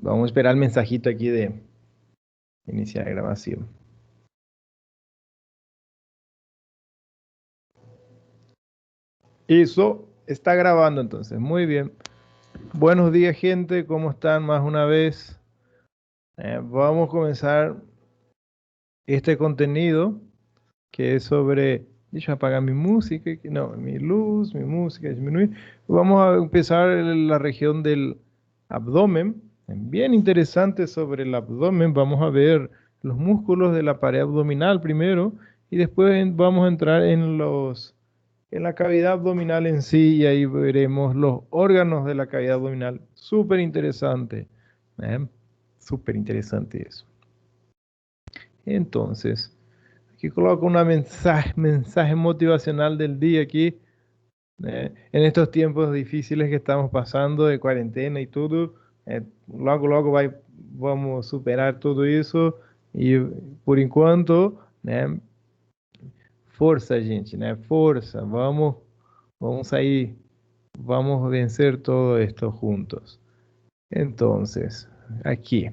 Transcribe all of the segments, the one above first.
Vamos a esperar el mensajito aquí de iniciar grabación. Eso está grabando entonces. Muy bien. Buenos días, gente. ¿Cómo están? Más una vez. Vamos a comenzar este contenido que es sobre. Deixa eu apagar mi música. No, mi luz, mi música disminuir. Vamos a empezar en la región del abdomen. Bien interesante sobre el abdomen. Vamos a ver los músculos de la pared abdominal primero y después vamos a entrar en la cavidad abdominal en sí y ahí veremos los órganos de la cavidad abdominal. Súper interesante. ¿Eh? Súper interesante eso. Entonces, aquí coloco un mensaje motivacional del día aquí. En estos tiempos difíciles que estamos pasando de cuarentena y todo, logo vamos a superar todo eso e por enquanto, né, força, gente, né, força, vamos sair, vamos vencer todo esto juntos. Entonces, aquí,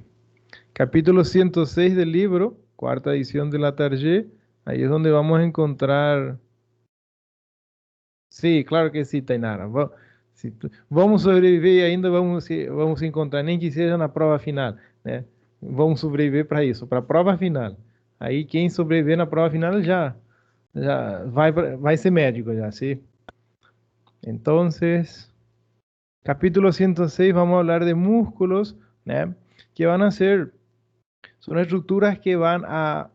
capítulo 106 del libro, cuarta edición de la Target, ahí es donde vamos a encontrar. Sim, claro que sim, Tainara. Vamos sobreviver e ainda vamos encontrar, nem que seja na prova final, né? Vamos sobreviver para isso, para a prova final. Aí quem sobreviver na prova final já vai ser médico já, sim? Entonces, capítulo 106, vamos a hablar de músculos, né? Que van a ser, son estructuras que van a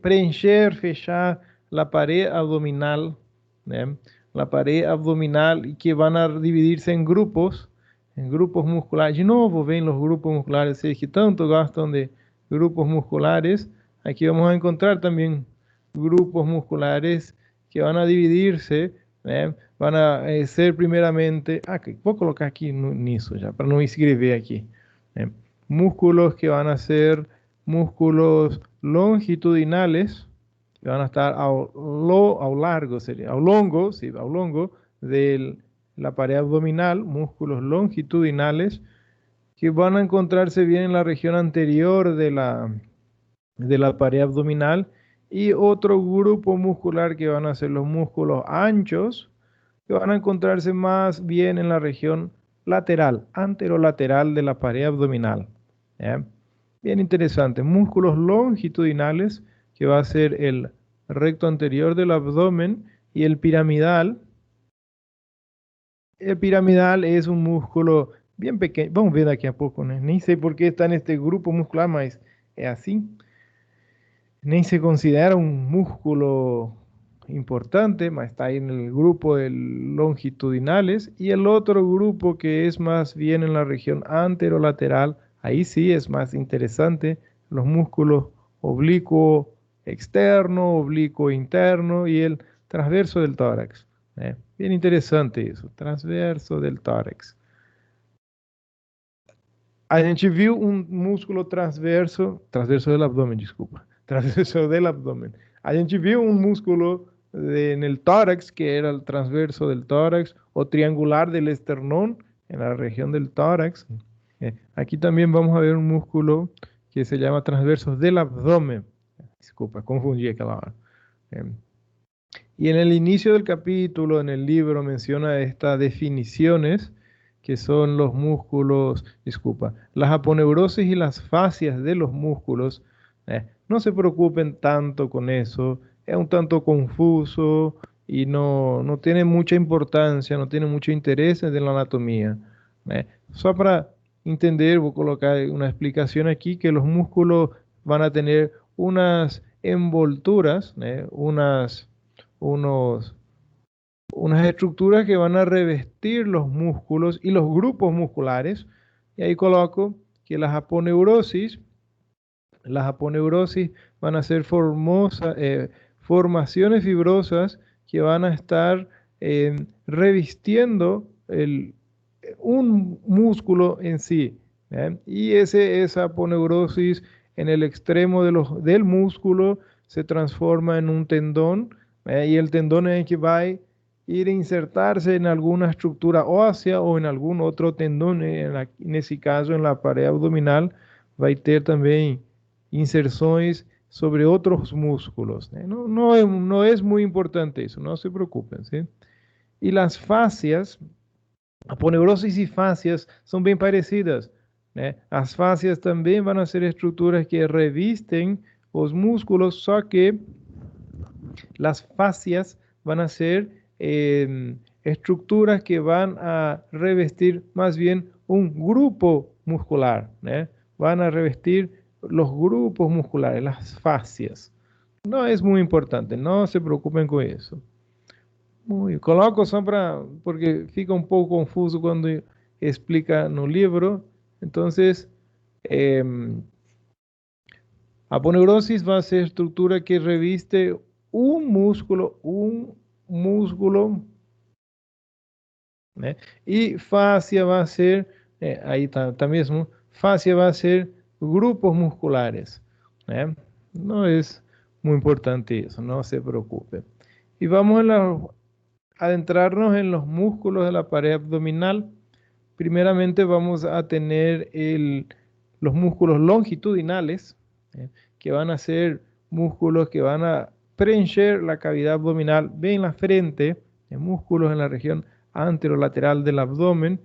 preencher, fechar la pared abdominal, ¿eh? La pared abdominal y que van a dividirse en grupos musculares. De nuevo ven los grupos musculares, si es que tanto gastan de grupos musculares, aquí vamos a encontrar también grupos musculares que van a dividirse, ¿eh? Van a ser primeramente, voy a colocar aquí nisso ya, para no escribir aquí, ¿eh? Músculos que van a ser músculos longitudinales, que van a estar ao longo de la pared abdominal, músculos longitudinales que van a encontrarse bien en la región anterior de la pared abdominal y otro grupo muscular que van a ser los músculos anchos que van a encontrarse más bien en la región lateral, anterolateral de la pared abdominal. ¿Eh? Bien interesante. Músculos longitudinales, que va a ser el recto anterior del abdomen, y el piramidal. El piramidal es un músculo bien pequeño. Vamos a ver aquí a poco, ¿no? Ni sé por qué está en este grupo muscular, mas es así. Ni se considera un músculo importante, mas está ahí en el grupo de longitudinales. Y el otro grupo que es más bien en la región anterolateral, ahí sí es más interesante, los músculos oblicuo externo, oblicuo interno y el transverso del tórax. Bien interesante eso, transverso del tórax. A gente viu um músculo transverso del abdômen, desculpa, transverso del abdômen. A gente viu um músculo en el tórax, que era el transverso del tórax, o triangular del esternón, en la región del tórax. Aquí también vamos a ver un músculo que se llama transverso del abdomen. Disculpa, confundí aquella hora. Eh, y en el inicio del capítulo, en el libro, menciona estas definiciones que son los músculos, disculpa, las aponeurosis y las fascias de los músculos. No se preocupen tanto con eso, es un tanto confuso y no tiene mucha importancia, no tiene mucho interés en la anatomía. Solo para entender, voy a colocar una explicación aquí, que los músculos van a tener unas envolturas, unos, unas estructuras que van a revestir los músculos y los grupos musculares. Y ahí coloco que las aponeurosis van a ser formaciones fibrosas que van a estar revistiendo un músculo en sí. Y esa aponeurosis en el extremo del músculo se transforma en un tendón, y el tendón es el que va ir a insertarse en alguna estructura ósea o en algún otro tendón, en ese caso en la pared abdominal, va a tener también inserciones sobre otros músculos, ¿eh? No es muy importante eso, no se preocupen, ¿sí? Y las fascias, aponeurosis y fascias son bien parecidas, ¿eh? Las fascias también van a ser estructuras que revisten los músculos, solo que las fascias van a ser estructuras que van a revestir más bien un grupo muscular, ¿eh? Van a revestir los grupos musculares, las fascias. No es muy importante, no se preocupen con eso. Coloco só para, porque fica un poco confuso cuando explica no libro. Entonces, aponeurosis va a ser estructura que reviste un músculo, ¿eh? Y fascia va a ser, ahí está mismo, fascia va a ser grupos musculares, ¿eh? No es muy importante eso, no se preocupe. Y vamos a adentrarnos en los músculos de la pared abdominal. Primeramente vamos a tener los músculos longitudinales, ¿eh? Que van a ser músculos que van a preencher la cavidad abdominal, bien la frente, músculos en la región anterolateral del abdomen.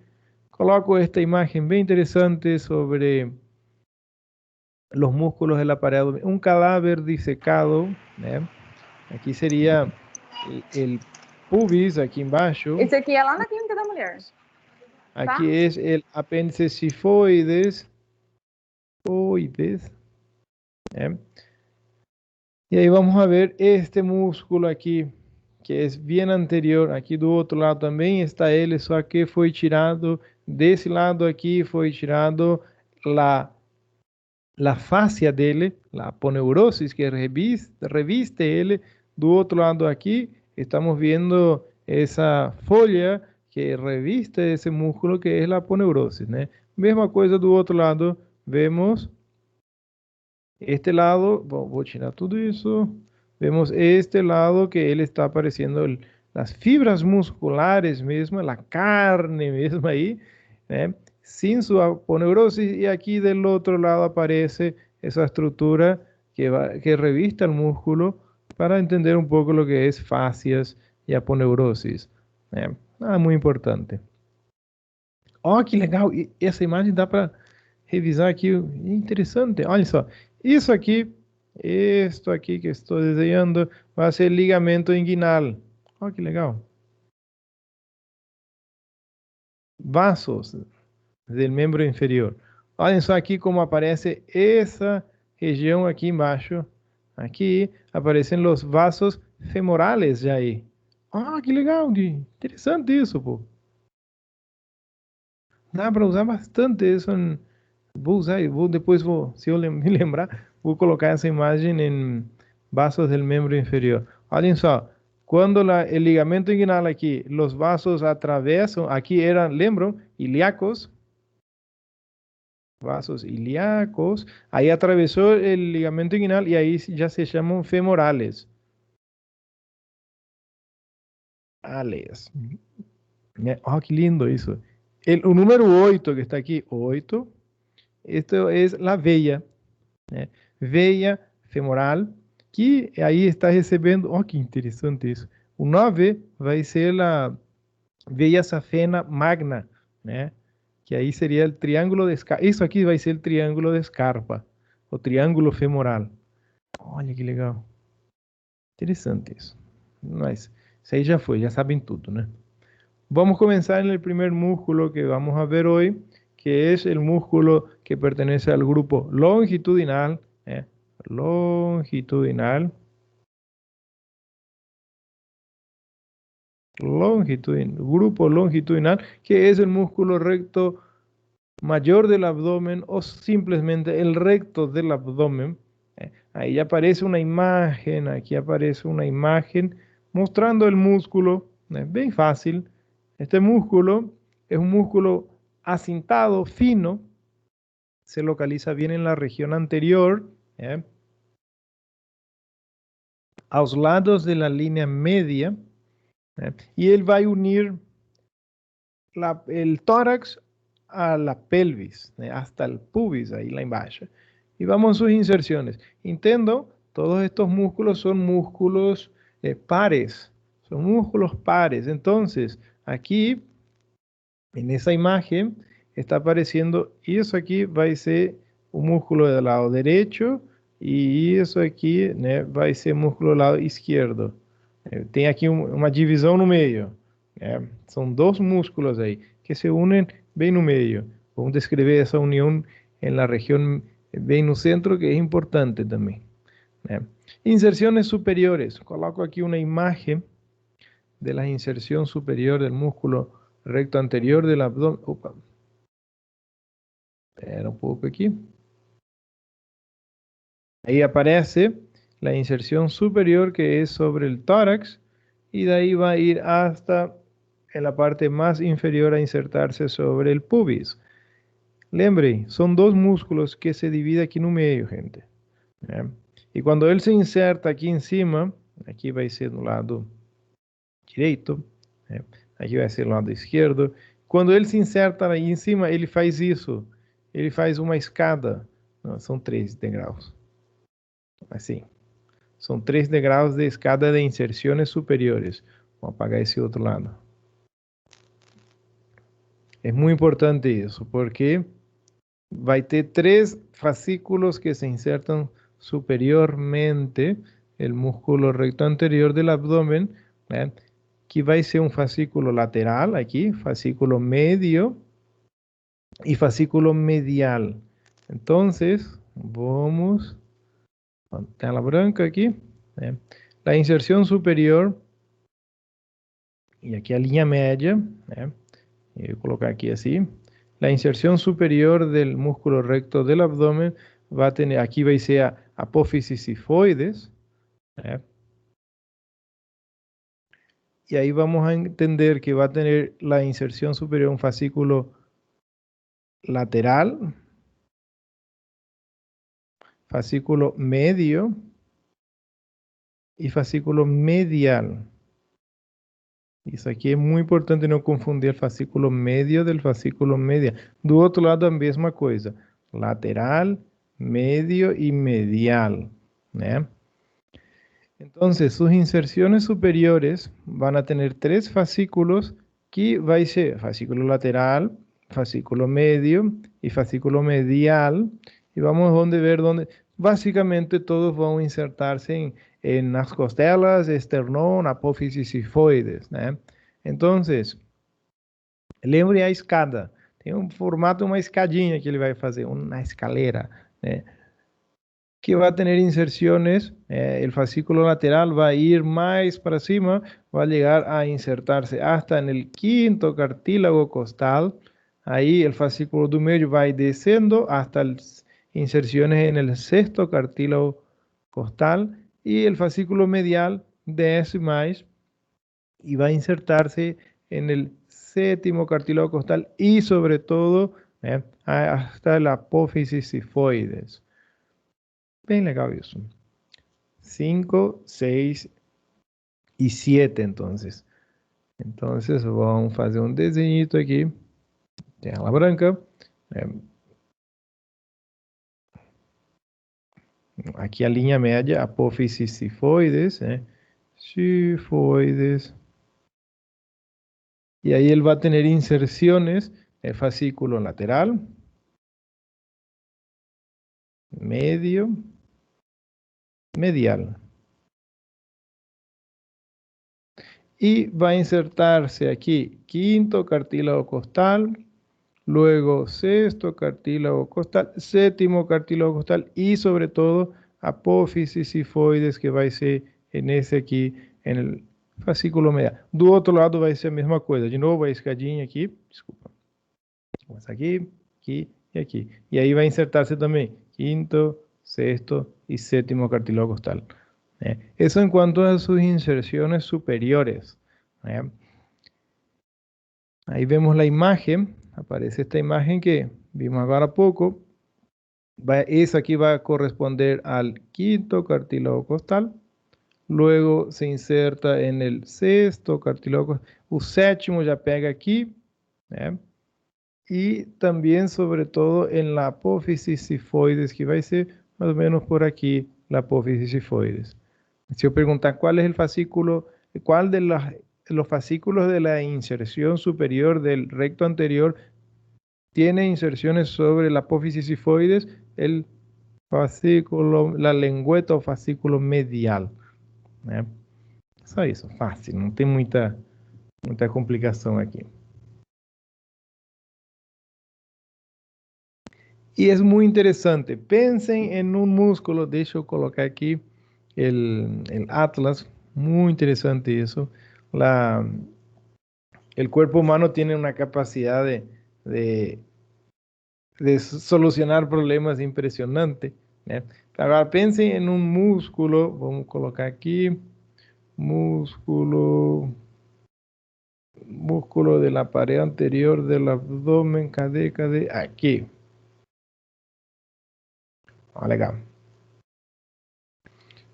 Coloco esta imagen bien interesante sobre los músculos de la pared abdominal. Un cadáver disecado, ¿eh? Aquí sería el pubis, aquí embaixo. Esse aqui é lá na clínica da mulher. Aquí tá? Es el apéndice sifoides. ¿Eh? Y ahí vamos a ver este músculo aquí, que es bien anterior. Aquí do otro lado también está él, só que fue tirado, de ese lado aquí fue tirado la fascia dele, la aponeurosis que reviste ele. Do otro lado aquí estamos viendo esa folla que reviste ese músculo que es la aponeurosis, ¿no? Misma coisa do outro lado, vemos este lado, voy a tirar todo eso, vemos este lado que él está apareciendo, las fibras musculares mismas, la carne misma ahí, ¿eh? Sin su aponeurosis, y aquí del otro lado aparece esa estructura que reviste el músculo para entender un poco lo que es fascias y aponeurosis, ¿eh? Muy importante. Oh, que legal! E essa imagem dá para revisar aqui. Interessante. Olha só. Isso aqui, esto aqui que estou desenhando, vai ser ligamento inguinal. Oh, que legal. Vasos del membro inferior. Olhem só aqui como aparece essa região aqui embaixo. Aqui aparecem os vasos femorales já aí. Ah, que legal, interessante isso, pô. Dá para usar bastante isso. Vou usar, depois se eu me lembrar, vou colocar essa imagem em vasos del membro inferior. Olhem só, quando o ligamento inguinal aqui, os vasos atravessam, aqui eram, lembram, ilíacos, vasos ilíacos, aí atravessou o ligamento inguinal e aí já se chamam femorales. Oh, que lindo isso. O número 8 que está aqui, 8, esto es la veia, ¿eh? Veia femoral, que aí está recebendo, oh, que interessante isso. O 9 vai ser a veia safena magna, né? Que aí seria o triângulo de Scarpa. Isso aqui vai ser o triângulo de Scarpa, o triângulo femoral. Olha que legal. Interessante isso. Mas isso aí já foi, já sabem tudo, né? Vamos comenzar en el primer músculo que vamos a ver hoy, que es el músculo que pertenece al grupo longitudinal, grupo longitudinal, que es el músculo recto mayor del abdomen o simplemente el recto del abdomen. Ahí aparece una imagen, aquí aparece una imagen mostrando el músculo, bien fácil. Este músculo es un músculo acintado, fino, se localiza bien en la región anterior, a los lados de la línea media, Y él va a unir el tórax a la pelvis, hasta el pubis, ahí la embaixo. Y vamos a sus inserciones. Intendo, todos estos músculos son músculos pares, son músculos pares. Entonces, aquí, en esa imagen, está apareciendo, y eso aquí va a ser un músculo del lado derecho, y eso aquí va a ser músculo del lado izquierdo. Tem aqui uma divisão no meio. São dois músculos aí que se unem bem no meio. Vamos descrever essa união na região bem no centro, que é importante também. Inserções superiores. Coloco aqui uma imagem de la inserción superior del músculo recto anterior del abdomen. Opa. Espera un poco aquí. Ahí aparece la inserción superior, que es sobre el tórax, y de ahí va a ir hasta en la parte más inferior a insertarse sobre el pubis. Lembre, son dos músculos que se dividen aquí en un medio, gente. Y cuando él se inserta aquí encima, aquí va a ser del lado direito, aqui vai ser o lado esquerdo. Quando ele se inserta aí em cima, ele faz isso. Ele faz uma escada. Não, são 3 degraus. Assim. São 3 degraus de escada de inserções superiores. Vou apagar esse outro lado. É muito importante isso, porque vai ter 3 fascículos que se insertam superiormente el músculo recto anterior del abdomen, que vai ser um fascículo lateral aqui, fascículo medio e fascículo medial. Então, vamos a tela branca aqui, a inserção superior, e aqui a linha média, eu vou colocar aqui assim, a inserção superior do músculo recto del abdomen vai ter, aqui vai ser a apófise sifoides, y ahí vamos a entender que va a tener la inserción superior un fascículo lateral, fascículo medio y fascículo medial. Isso aqui é muito importante não confundir o fascículo medio del fascículo medial. Do outro lado, a mesma coisa. Lateral, medio y medial. Entonces, sus inserciones superiores van a tener 3 fascículos, que va a ser fascículo lateral, fascículo medio y fascículo medial. Y vamos a ver dónde básicamente todos van a insertarse en las costelas, esternón, apófise sifoides. Entonces, lembre a escada. Tem um formato, uma escadinha que ele vai fazer, uma escalera, que va a tener inserciones, el fascículo lateral va a ir más para cima, va a llegar a insertarse hasta en el 5º cartílago costal. Ahí el fascículo do medio va a ir descendo hasta las inserciones en el 6º cartílago costal, y el fascículo medial desce más y va a insertarse en el 7º cartílago costal y sobre todo hasta la apófise sifoides. Bem legal isso. 5, 6 e 7, entonces. Entonces, vamos fazer um desenhito aqui. Tela branca. Aqui a linha média, apófise sifoides. Sifoides. E aí ele vai ter inserções, fascículo lateral, medio, medial. Y va a insertarse aquí 5º cartílago costal, luego 6º cartílago costal, 7º cartílago costal y sobre todo apófise sifoides, que vai ser nesse aqui, en el fascículo medial. Do outro lado vai ser a mesma coisa. De novo a escadinha aqui, desculpa. Mas aqui, aqui e aqui. E aí vai insertar-se também 5º, 6º y 7º cartílago costal. Eso en cuanto a sus inserciones superiores. Ahí vemos la imagen, aparece esta imagen que vimos ahora a poco. Esa aquí va a corresponder al 5º cartílago costal, luego se inserta en el sexto cartílago, o sétimo ya pega aquí, né? Y también, sobre todo, en la apófisis sifoides, que vai ser más o menos por aquí, la apófisis sifoides. Si yo preguntar cuál es el fascículo, cuál de los fascículos de la inserción superior del recto anterior tiene inserciones sobre la apófisis sifoides, el fascículo, la lengüeta o fascículo medial, né? Só isso, fácil, não tem muita complicação aqui. Y es muy interesante. Piensen en un músculo, deixa eu colocar aquí el atlas, muy interesante eso. El cuerpo humano tiene una capacidad de solucionar problemas impresionante, né? Agora piensen en un músculo, vamos a colocar aquí, músculo de la pared anterior del abdomen, cadê, aquí. Ah, legal.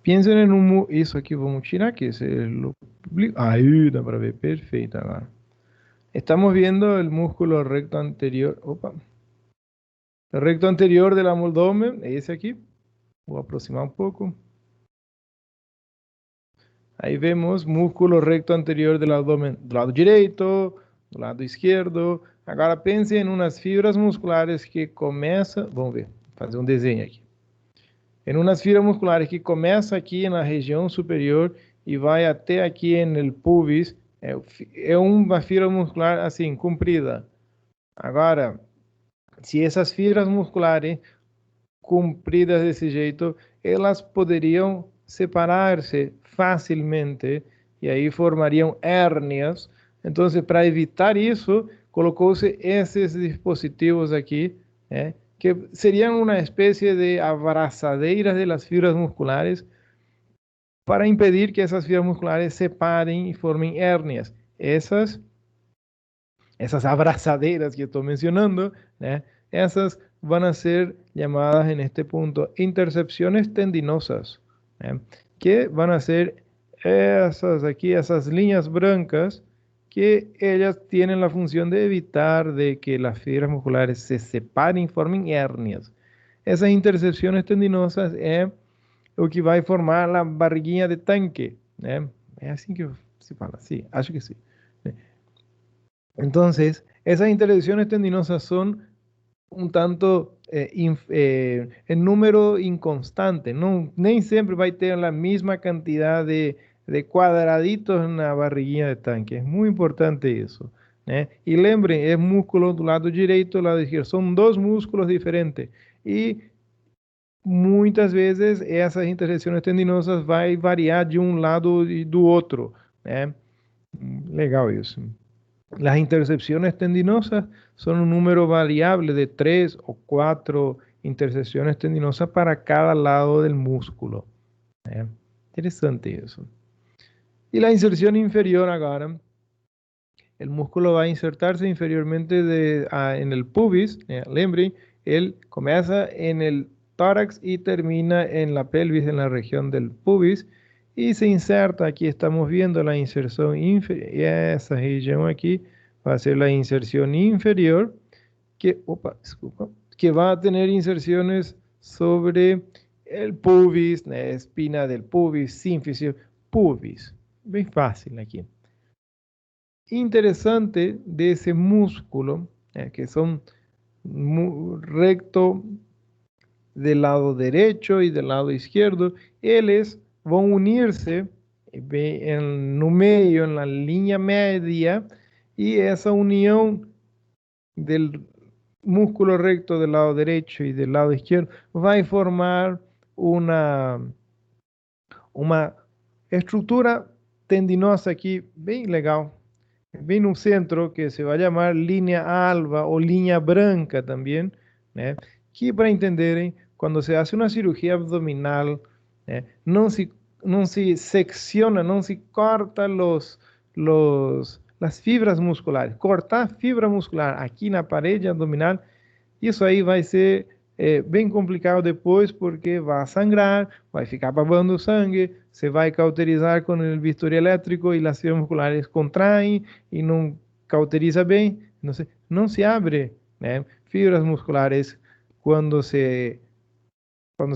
Piensen en un... Isso aqui vamos tirar aqui. Aí dá para ver perfeito agora. Estamos viendo el músculo recto anterior. Opa. El recto anterior del abdomen, ese aquí. Voy a aproximar un poco. Ahí vemos músculo recto anterior del abdomen do lado direito, do lado izquierdo. Agora pense em umas fibras musculares que começam... Vamos ver, fazer um desenho aqui. Em umas fibras musculares que começa aqui na região superior e vai até aqui no pubis. É uma fibra muscular assim, comprida. Agora, se essas fibras musculares compridas desse jeito, elas poderiam separar-se facilmente e aí formariam hérnias. Então, para evitar isso, colocou-se esses dispositivos aqui, que seriam uma espécie de abraçadeiras de las fibras musculares para impedir que essas fibras musculares se separem e formem hérnias. Essas abrazadeiras que estou mencionando, né? Essas van a ser llamadas en este punto intercepciones tendinosas, que van a ser esas líneas blancas que ellas tienen la función de evitar de que las fibras musculares se separen y formen hernias. Esas intercepciones tendinosas es lo que va a formar la barriguinha de tanque, es así que se fala, sí, acho que sí. Entonces, esas intercepciones tendinosas son un tanto en número inconstante, nem siempre va a tener la misma cantidad de cuadraditos en la barriguinha de tanque. Es muy importante eso, ¿eh? Y lembren, es músculo do lado direito, do lado izquierdo. Son dos músculos diferentes. Y muitas vezes essas interseções tendinosas vai variar de um lado e do outro, né? Legal isso. Las intercepciones tendinosas son un número variable de 3 o 4 intercepciones tendinosas para cada lado del músculo. Interesante eso. Y la inserción inferior ahora, el músculo va a insertarse inferiormente en el pubis, lembre, él comienza en el tórax y termina en la pelvis, en la región del pubis, y se inserta, aquí estamos viendo la inserción inferior, y esa región aquí va a ser la inserción inferior, que va a tener inserciones sobre el pubis, la espina del pubis, sínfisis, pubis. Bien fácil aquí. Interesante de ese músculo, que son recto del lado derecho y del lado izquierdo, ellos van a unirse en el medio, en la línea media, y esa unión del músculo recto del lado derecho y del lado izquierdo va a formar una estructura tendinosa aquí bien legal, bien un centro que se va a llamar línea alba o línea branca también, que para entenderem, cuando se hace una cirugía abdominal, no se secciona, no se corta las fibras musculares. Cortar fibra muscular aquí en la pared abdominal, eso ahí va a ser bem complicado depois, porque vai sangrar, vai ficar babando sangue, você vai cauterizar com o bisturi elétrico e as fibras musculares contraem e não cauteriza bem, não se abre, né? Fibras musculares quando se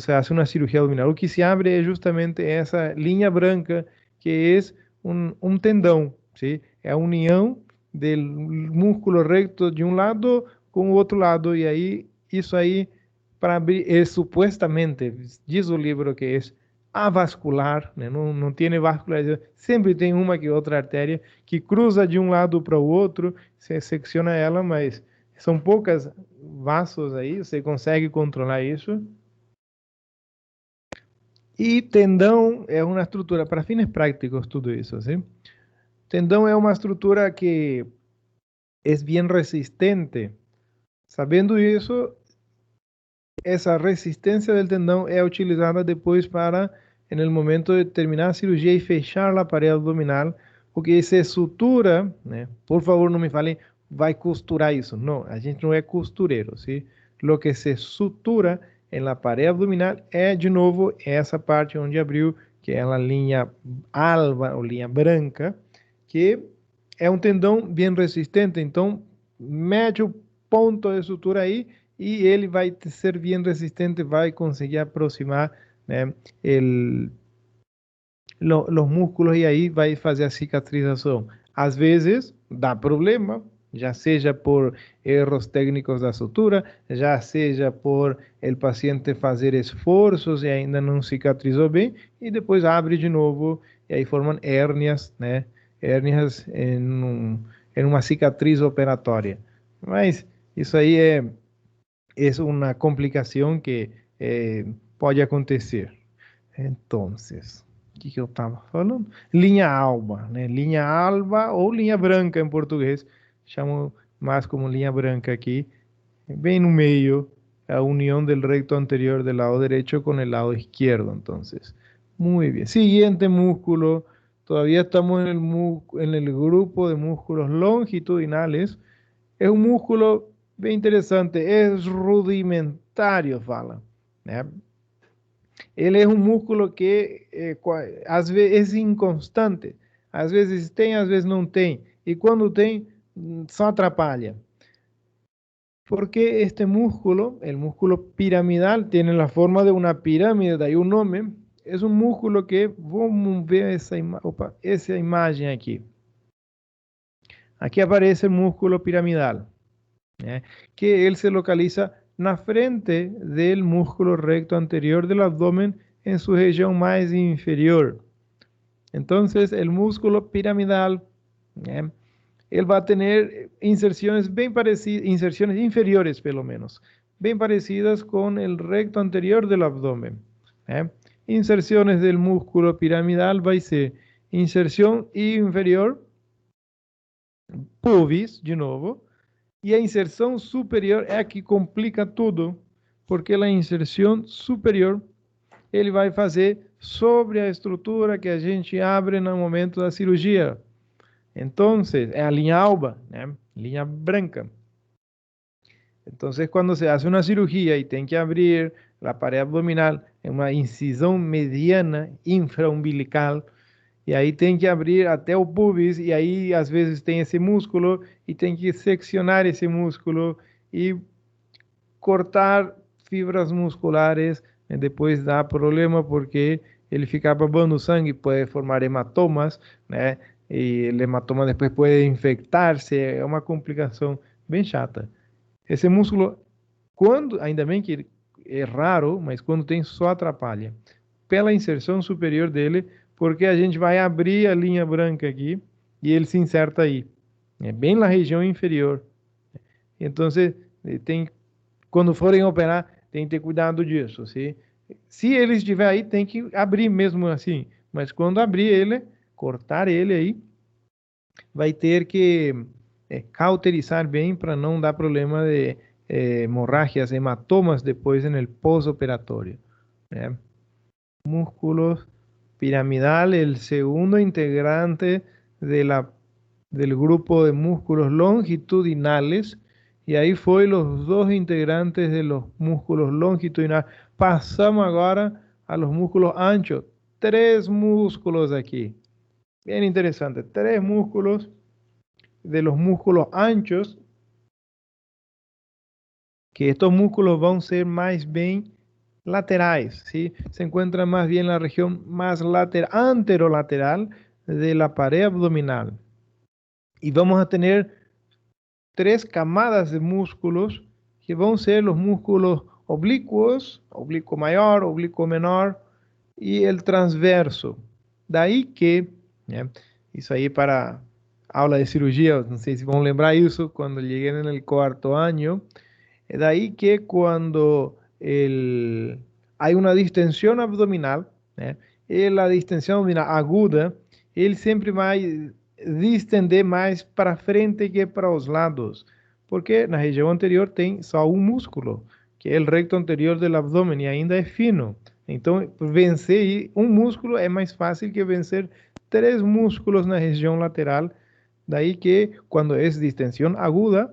hace una cirugía abdominal. Lo que se abre es justamente esa línea blanca que es un tendón, ¿sí? Es la unión del músculo recto de un lado con otro lado y ahí, eso ahí, para abrir, es supuestamente, dice el libro que es avascular, né? Não tem vascularização, sempre tem uma que outra artéria que cruza de um lado para o outro, você secciona ela, mas são poucas vasos aí, você consegue controlar isso. E tendão é uma estrutura, para fines prácticos, tudo isso, assim. Tendão é uma estrutura que é bem resistente. Sabendo isso, essa resistência do tendão é utilizada depois para, no momento de terminar a cirurgia e fechar a parede abdominal, porque se sutura, né? Por favor, não me falem, vai costurar isso. Não, a gente não é costureiro, sim? Lo que se sutura em la parede abdominal é, de novo, essa parte onde abriu, que é a linha alba ou linha branca, que é um tendão bem resistente. Então, mede o ponto de sutura aí e ele vai ser bem resistente, vai conseguir aproximar, né, los músculos e aí vai fazer a cicatrização. Às vezes dá problema, já seja por erros técnicos da sutura, já seja por o paciente fazer esforços e ainda não cicatrizou bem, e depois abre de novo, e aí formam hérnias, né? Hérnias em uma cicatriz operatória. Mas isso aí é uma complicação que pode acontecer. Então, o que eu estava falando? Linha alba, né? Linha alba ou linha branca em português. Chamo mais como linha branca aqui. Bem no meio, a união do recto anterior do lado direito com o lado esquerdo. Então, muito bem. Siguiente músculo. Todavía estamos en el grupo de músculos longitudinales. Es un músculo bem interessante. Es rudimentario, fala, né? Ele é um músculo que às vezes é inconstante. Às vezes tem, às vezes não tem. E quando tem, só atrapalha. Porque este músculo, el músculo piramidal, tiene la forma de una pirámide, de ahí un nombre. Es un músculo que, vamos ver essa imagem aqui. Aqui aparece o músculo piramidal, né? Que ele se localiza na frente do músculo recto anterior do abdômen em sua região mais inferior. Então, o músculo piramidal, né, ele vai ter inserções bem parecidas, inserções inferiores, pelo menos, bem parecidas com o recto anterior do abdômen, né? Inserções do músculo piramidal vai ser inserção inferior, pubis, de novo, e a inserção superior é a que complica tudo, porque a inserção superior ele vai fazer sobre a estrutura que a gente abre no momento da cirurgia. Então, é a linha alba, né? Linha branca. Então, quando se faz uma cirurgia e tem que abrir a parede abdominal, é uma incisão mediana infraumbilical, e aí tem que abrir até o pubis, e aí às vezes tem esse músculo, e tem que seccionar esse músculo e cortar fibras musculares, né? Depois dá problema porque ele fica babando sangue, pode formar hematomas, né? E o hematoma depois pode infectar-se, é uma complicação bem chata. Esse músculo, ainda bem que é raro, mas quando tem só atrapalha. Pela inserção superior dele, porque a gente vai abrir a linha branca aqui e ele se inserta aí. É bem na região inferior. Então, quando forem operar, tem que ter cuidado disso. Se ele estiver aí, tem que abrir mesmo assim. Mas quando abrir ele, cortar ele aí, vai ter que cauterizar bem para não dar problema de hemorragias, hematomas depois no pós-operatório, né? Músculos piramidal, el segundo integrante del grupo de músculos longitudinales, Y ahí foi los dos integrantes de los músculos longitudinales. Pasamos agora a los músculos anchos. Tres músculos aquí. Bien interesante. Tres músculos de los músculos anchos, que estos músculos van a ser más bien laterais, ¿sí? Se encuentran más bien en la región más lateral, anterolateral de la pared abdominal. Y vamos a tener tres camadas de músculos que van a ser los músculos oblicuos, oblicuo mayor, oblicuo menor y el transverso. Daí que, né, isso aí para aula de cirurgia, não sei se vão lembrar isso quando cheguei no quarto ano, é daí que quando há uma distensão abdominal, né, e a distensão abdominal aguda, ele sempre vai distender mais para frente que para os lados, porque na região anterior tem só um músculo, que é o recto anterior do abdômen, e ainda é fino. Então, vencer um músculo é mais fácil que vencer três músculos na região lateral. Daí que, quando é distensão aguda,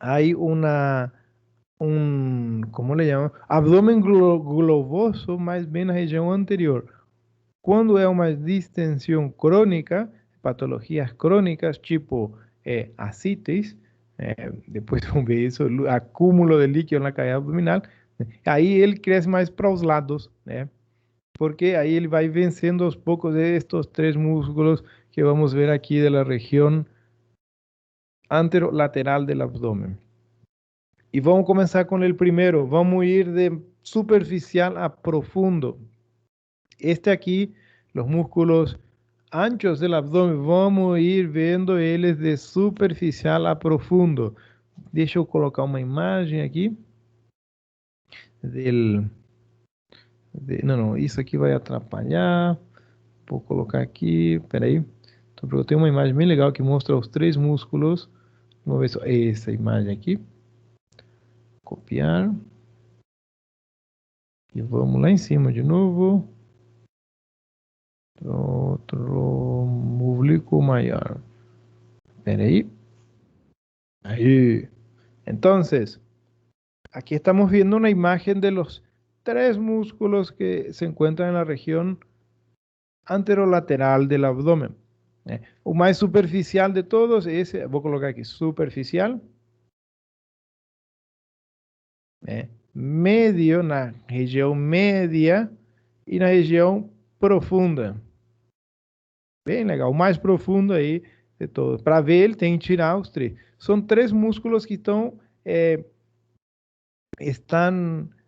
há ¿cómo le llaman? Abdômen globoso, mais bem na região anterior. Quando é uma distensão crônica, patologias crônicas, tipo ascites, depois vamos ver isso, acúmulo de líquido na cavidade abdominal, aí ele cresce mais para os lados, né? Porque aí ele vai vencendo aos poucos estes três músculos que vamos ver aqui da região anterolateral do abdômen. E vamos começar com o primeiro, vamos ir de superficial a profundo. Este aqui, os músculos anchos do abdômen, vamos ir vendo eles de superficial a profundo. Deixa eu colocar uma imagem aqui. Não, isso aqui vai atrapalhar. Vou colocar aqui, espera aí. Então, eu tenho uma imagem bem legal que mostra os três músculos. Vamos ver só essa imagem aqui. Copiar. E vamos lá em cima de novo. Outro oblíquo maior. Espera aí. Aí. Entonces, aquí estamos viendo una imagen de los tres músculos que se encuentran en la región anterolateral del abdomen. O más superficial de todos es, voy a colocar aquí, superficial. Medio, na região média e na região profunda. Bem legal, o mais profundo aí de todos. Para ver, ele tem que tirar os três. São três músculos que estão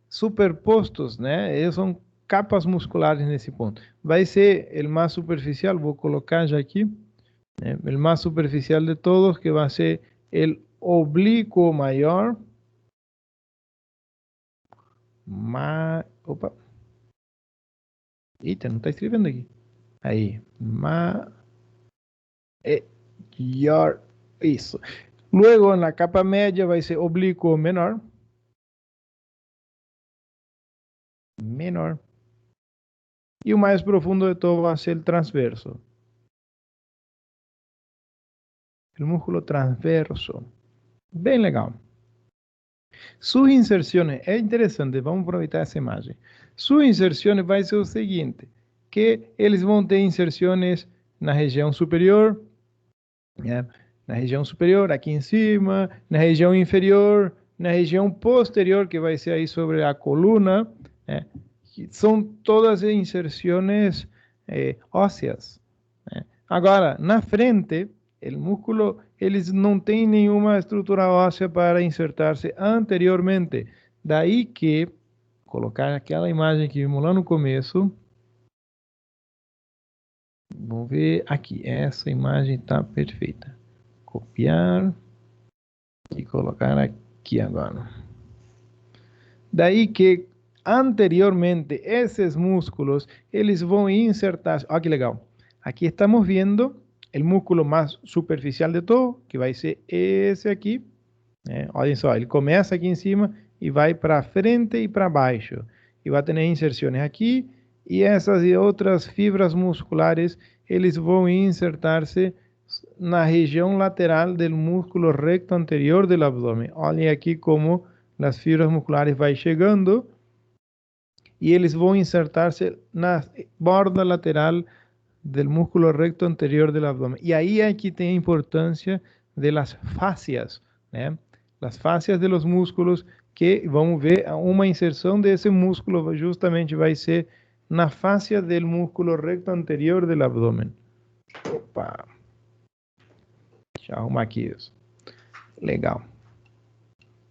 superpostos, né? Eles são capas musculares nesse ponto. Vai ser o mais superficial, vou colocar já aqui, né? O mais superficial de todos, que vai ser o oblíquo maior. Opa. Eita, não está escrevendo aqui. Aí. Maior. Isso. Luego, na capa média, vai ser oblíquo menor. Menor. E o mais profundo de todo vai ser o transverso. O músculo transverso. Bem legal. Suas inserções, é interessante, vamos aproveitar essa imagem. Suas inserções vai ser o seguinte, que eles vão ter inserções na região superior, né? Na região superior, aqui em cima, na região inferior, na região posterior, que vai ser aí sobre a coluna, né? São todas inserções ósseas, né? Agora, na frente, o músculo, eles não têm nenhuma estrutura óssea para insertar-se anteriormente. Daí que, colocar aquela imagem que vimos lá no começo. Vamos ver aqui, essa imagem está perfeita. Copiar e colocar aqui agora. Daí que, anteriormente, esses músculos, eles vão insertar. Olha que legal. Aqui estamos vendo o músculo mais superficial de todo, que vai ser esse aqui. Olhem só, ele começa aqui em cima e vai para frente e para baixo. E vai ter inserções aqui, e essas e outras fibras musculares, eles vão insertar-se na região lateral del músculo recto anterior del abdômen. Olhem aqui como as fibras musculares vão chegando e eles vão insertar-se na borda lateral del músculo recto anterior del abdômen. E aí é que tem a importância de las fascias, né? Las fascias de los músculos, que vamos ver uma inserção desse músculo justamente vai ser na fascia del músculo recto anterior del abdômen. Opa! Deixa eu arrumar aqui isso. Legal.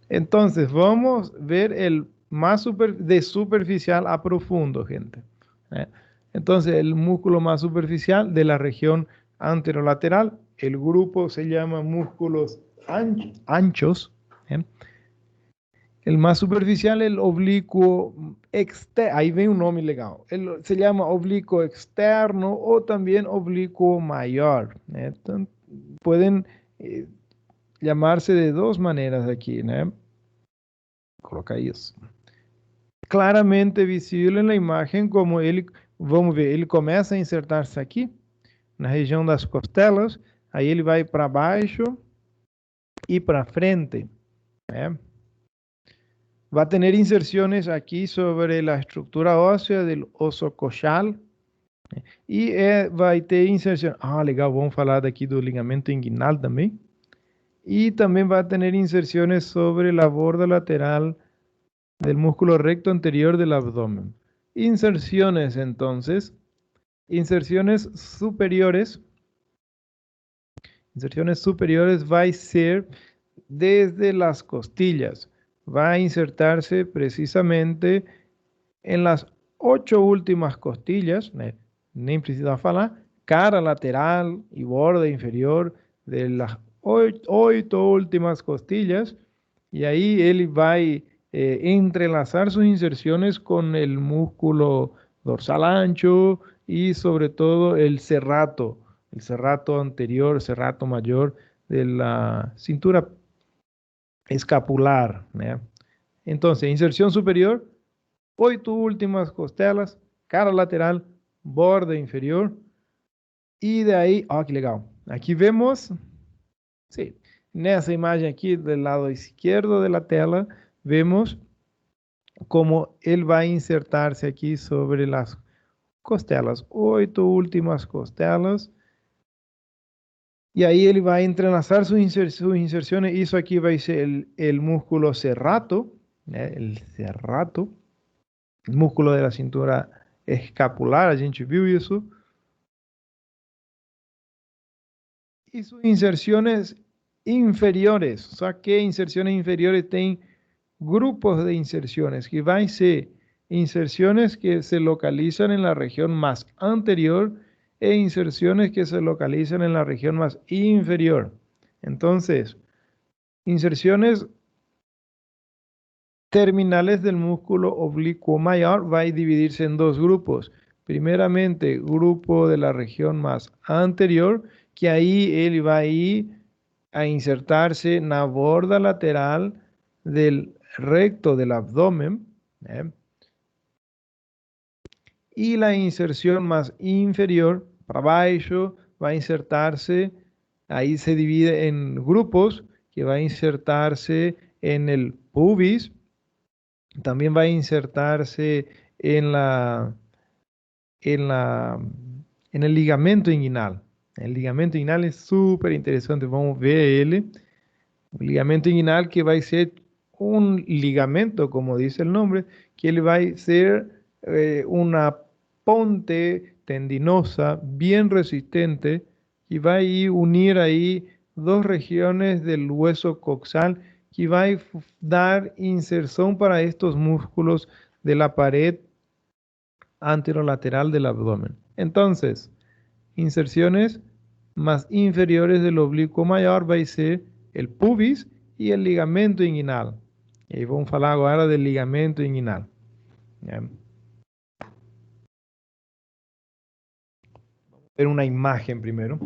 Então, vamos ver o mais de superficial a profundo, gente. Então, o músculo mais superficial de la región anterolateral, el grupo se llama músculos anchos. El más superficial, el oblicuo externo, ahí ven un nombre legal. Se llama oblicuo externo o también oblicuo mayor. Entonces, pueden llamarse de dos maneras aquí, ¿no? Coloca isso. Claramente visível na imagem como ele, vamos ver, ele começa a insertar-se aqui, na região das costelas, aí ele vai para baixo e para frente, né? Va a tener inserciones aquí sobre la estructura ósea del osso coxal. E vai ter inserção. Ah, legal, vamos falar daqui do ligamento inguinal também. Y también va a tener inserciones sobre la borda lateral del músculo recto anterior del abdomen. Inserciones, entonces, inserciones superiores va a ser desde las costillas. Va a insertarse precisamente en las 8 últimas costillas, nem precisa falar, cara lateral y borda inferior de las 8 últimas costillas, y ahí él va a entrelazar sus inserciones con el músculo dorsal ancho y sobre todo el serrato anterior, serrato mayor de la cintura escapular, ¿no? Entonces, inserción superior, 8 últimas costelas, cara lateral, borda inferior, y de ahí, oh, que legal, aquí vemos, sí, nessa imagem aqui do lado izquierdo de la tela, vemos como ele vai insertar-se aqui sobre las costelas, 8 últimas costelas, e aí ele vai entrelazar sus inserciones. Isso aqui vai ser el músculo serrato, né? El serrato, el músculo de la cintura escapular, a gente viu isso. E sus inserciones inferiores, só que inserciones inferiores tem grupos de inserciones, que van a ser inserciones que se localizan en la región más anterior e inserciones que se localizan en la región más inferior. Entonces, inserciones terminales del músculo oblicuo mayor va a dividirse en dos grupos. Primeramente, grupo de la región más anterior, que ahí él va a ir a insertarse en la borda lateral del recto del abdomen, y la inserción más inferior para abajo va a insertarse, ahí se divide en grupos, que va a insertarse en el pubis, también va a insertarse en el ligamento inguinal. El ligamento inguinal es súper interesante, vamos a ver él. El ligamento inguinal que va a ser un ligamento, como dice el nombre, que él va a ser una ponte tendinosa bien resistente y va a unir ahí dos regiones del hueso coxal que va a dar inserción para estos músculos de la pared anterolateral del abdomen. Entonces, inserciones más inferiores del oblicuo mayor va a ser el pubis y el ligamento inguinal. E aí vamos falar agora do ligamento inguinal. Vamos ver uma imagem primeiro.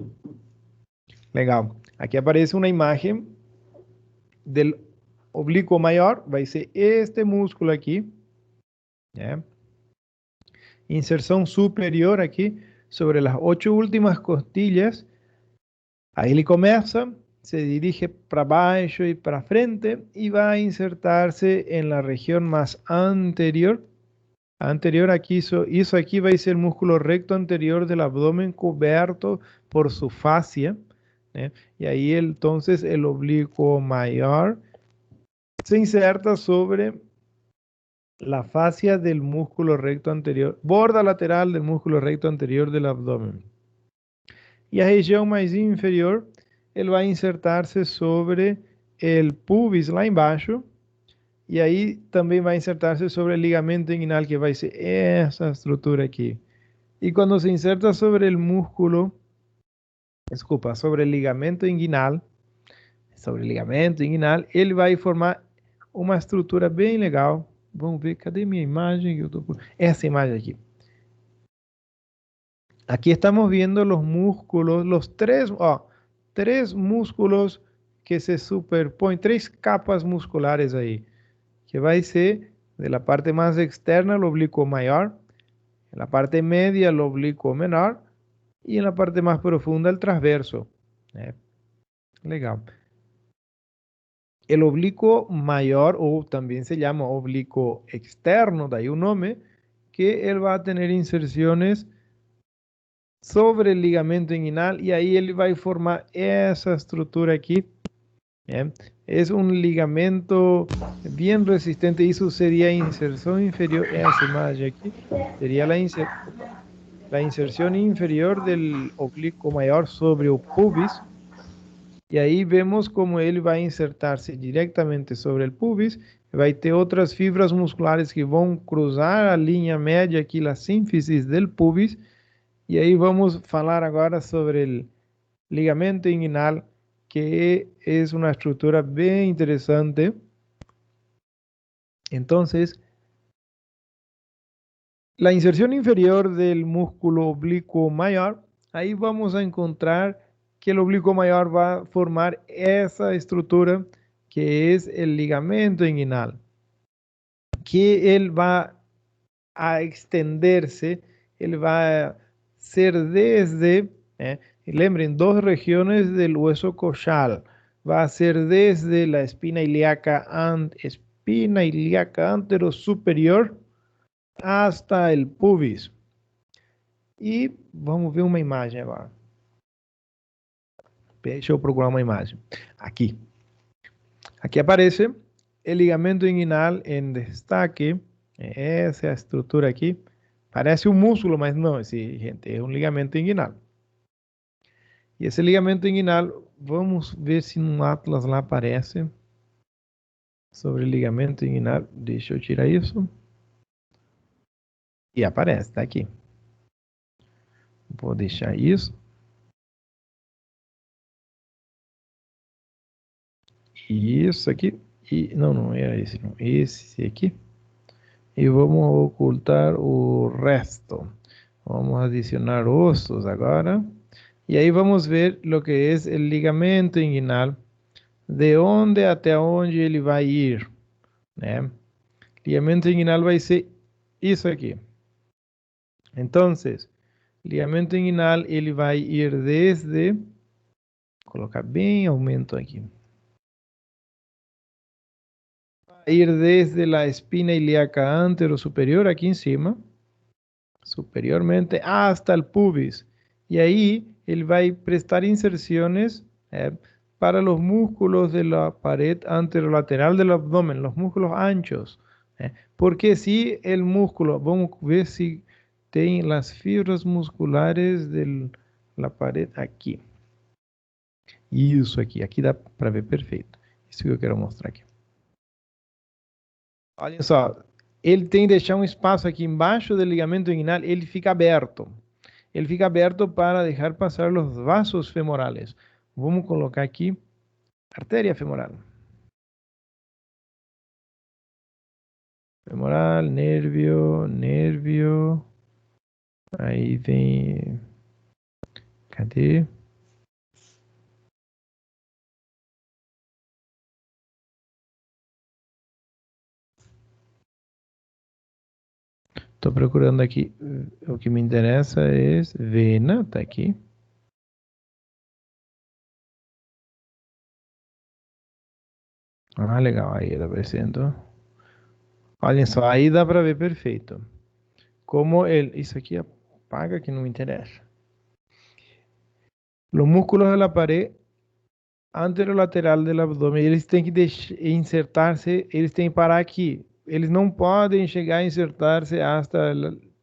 Legal. Aqui aparece uma imagem del oblicuo mayor. Vai ser este músculo aqui. Inserção superior aqui sobre las 8 últimas costillas. Aí ele começa, se dirige para baixo y para frente y va a insertarse en la región más anterior. Anterior aquí, eso aquí va a ser el músculo recto anterior del abdomen cubierto por su fascia, ¿eh? Y ahí entonces el oblicuo mayor se inserta sobre la fascia del músculo recto anterior, borda lateral del músculo recto anterior del abdomen. Y a región más inferior, él va a insertarse sobre el pubis lá embaixo, y ahí también va a insertarse sobre el ligamento inguinal, que va a ser esa estructura aquí. Y cuando se inserta sobre el músculo, desculpa, sobre el ligamento inguinal, ele vai formar uma estrutura bem legal. Vamos ver, cadê minha imagem? Essa imagem aqui. Aquí estamos viendo los músculos, los tres músculos que se superponen, tres capas musculares ahí, que va a ser de la parte más externa el oblicuo mayor, en la parte media el oblicuo menor y en la parte más profunda el transverso. Legal. El oblicuo mayor, o también se llama oblicuo externo, de ahí un nombre, que él va a tener inserciones sobre el ligamento inguinal y ahí él va a formar esa estructura aquí. ¿Bien? Es un ligamento bien resistente y eso sería inserción inferior, esa imagen aquí, sería la inserción inferior del oblicuo mayor sobre el pubis. Y ahí vemos cómo él va a insertarse directamente sobre el pubis. Va a ter otras fibras musculares que van a cruzar a línea media aquí, la sínfisis del pubis. Y ahí vamos a hablar ahora sobre el ligamento inguinal, que es una estructura bien interesante. Entonces, la inserción inferior del músculo oblicuo mayor, ahí vamos a encontrar que el oblicuo mayor va a formar esa estructura que es el ligamento inguinal, que él va a extenderse, él va a ser desde, lembren, dos regiones del hueso coxal, va a ser desde la espina ilíaca anterosuperior hasta el pubis. E vamos ver uma imagem agora. Deixa eu procurar uma imagem. Aqui. Aqui aparece o ligamento inguinal em destaque. Essa é a estrutura aqui. Parece um músculo, mas não, gente, é um ligamento inguinal. E esse ligamento inguinal, vamos ver se no Atlas lá aparece sobre o ligamento inguinal. Deixa eu tirar isso. E aparece, tá aqui. Vou deixar isso. Isso aqui. E não era esse, não. Esse aqui. E vamos ocultar o resto. Vamos adicionar ossos agora. E aí vamos ver o que é o ligamento inguinal, de onde até onde ele vai ir, né? Ligamento inguinal vai ser isso aqui. Então, ligamento inguinal ele vai ir desde, vou colocar bem aumento aqui. Vai ir desde a espina ilíaca anterosuperior aqui em cima, superiormente, hasta el pubis. Y ahí él va a prestar inserciones para los músculos de la pared anterolateral del abdomen, los músculos anchos. Porque si el músculo, vamos a ver si tiene las fibras musculares de la pared aquí. Isso aqui dá para ver perfeito. Isso que eu quero mostrar aqui. Olha só, ele tem que deixar um espaço aqui embaixo do ligamento inguinal, ele fica aberto. Ele fica aberto para deixar passar os vasos femorales. Vamos colocar aqui artéria femoral. Femoral, nervio. Aí vem... Cadê? Estou procurando aqui. O que me interessa é vena, tá aqui. Ah, legal, aí tá aparecendo. Olhem só, aí dá para ver perfeito. Como ele. Isso aqui apaga que não me interessa. Os músculos de la pared anterolateral del abdômen, eles têm que insertar-se, eles têm que parar aqui. Eles não podem chegar a insertar-se hasta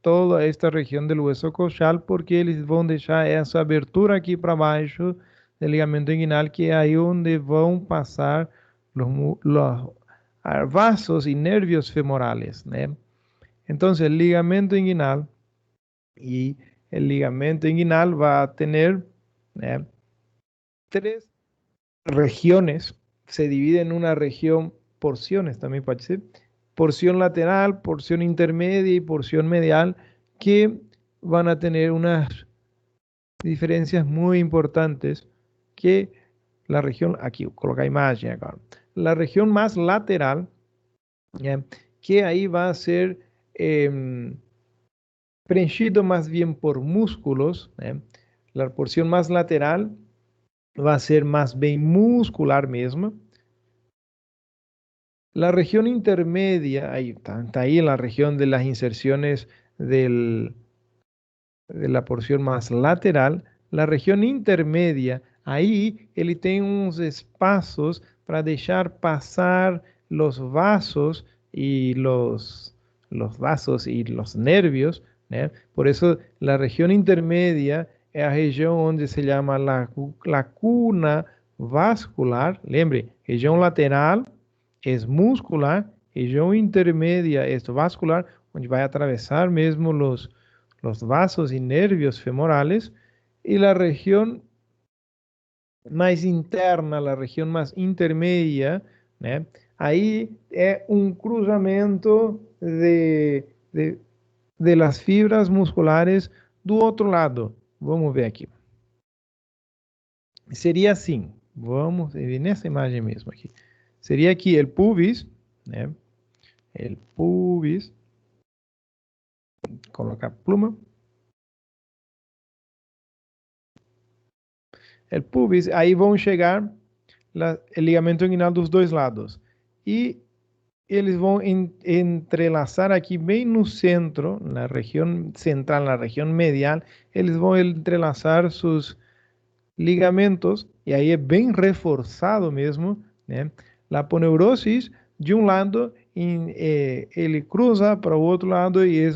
toda esta região do hueso coxal, porque eles vão deixar essa abertura aqui para baixo do ligamento inguinal, que é aí onde vão passar los vasos e nervios femorales, né? Então, o ligamento inguinal y el ligamento inguinal va a tener tres regiones, se divide en una región, porciones también puede ser, porción lateral, porción intermedia y porción medial, que van a tener unas diferencias muy importantes que la región, aquí coloca imagen acá, la región más lateral, ¿ya? Que ahí va a ser preenchido más bien por músculos, la porción más lateral va a ser más bien muscular mismo. La región intermedia, ahí está ahí en la región de las inserciones de la porción más lateral. La región intermedia, ahí ele tem uns espaços para deixar pasar los vasos y los vasos y los nervios, ¿eh? Por eso la región intermedia es la región donde se llama la cuna vascular. Lembre, região lateral es muscular, região intermedia es vascular, onde vai atravessar mesmo los vasos y nervios femorales, y la región más interna, la región más intermedia, ¿eh? Ahí es un cruzamiento de las fibras musculares do outro lado. Vamos ver aqui. Seria assim, vamos ver nessa imagem mesmo aqui. Seria aqui o pubis, né? O pubis, colocar pluma. O pubis, aí vão chegar o ligamento inguinal dos dois lados. E eles vão entrelaçar aqui bem no centro, na região central, na região medial, eles vão entrelaçar seus ligamentos, e aí é bem reforçado mesmo, né? A aponeurose, de um lado, ele cruza para o outro lado e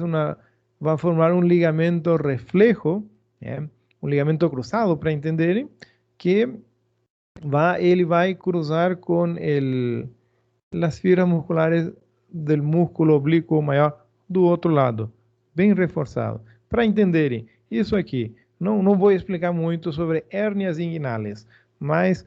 vai formar um ligamento reflejo, né? Um ligamento cruzado, para entenderem, que ele vai cruzar com as fibras musculares do músculo oblíquo maior do outro lado, bem reforçado. Para entenderem isso aqui, não vou explicar muito sobre hérnias inguinales, mas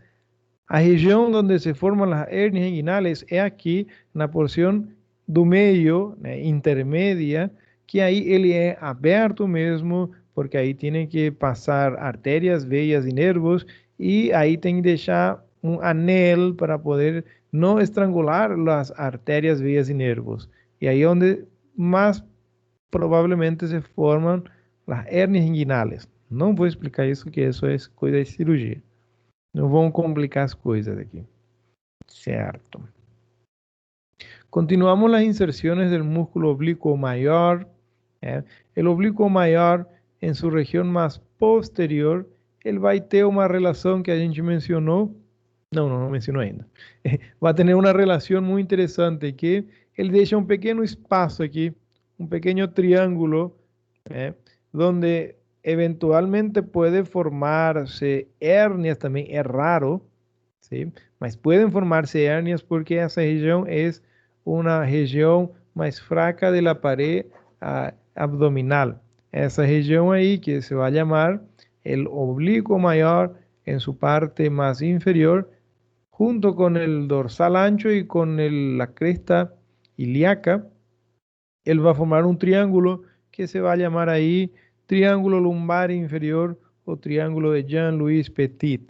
a região onde se formam as hérnias inguinales é aqui na porção do meio, né, intermédia, que aí ele é aberto mesmo, porque aí tem que passar artérias, veias e nervos, e aí tem que deixar um anel para poder não estrangular as artérias, veias e nervos. E aí é onde mais provavelmente se formam as hérnias inguinales. Não vou explicar isso, que isso é coisa de cirurgia. Não vão complicar as coisas aqui. Certo. Continuamos as inserções do músculo oblíquo maior. O oblíquo maior, em sua região mais posterior, ele vai ter uma relação que a gente mencionou. Não mencionou ainda. Vai ter uma relação muito interessante, que ele deixa um pequeno espaço aqui, um pequeno triângulo, onde eventualmente puede formarse hernias, también es raro, ¿sí? Mas pueden formarse hernias porque esa región es una región más fraca de la pared abdominal. Esa región ahí que se va a llamar el oblicuo mayor en su parte más inferior, junto con el dorsal ancho y con la cresta ilíaca, él va a formar un triángulo que se va a llamar ahí triângulo lumbar inferior ou triângulo de Jean-Louis Petit.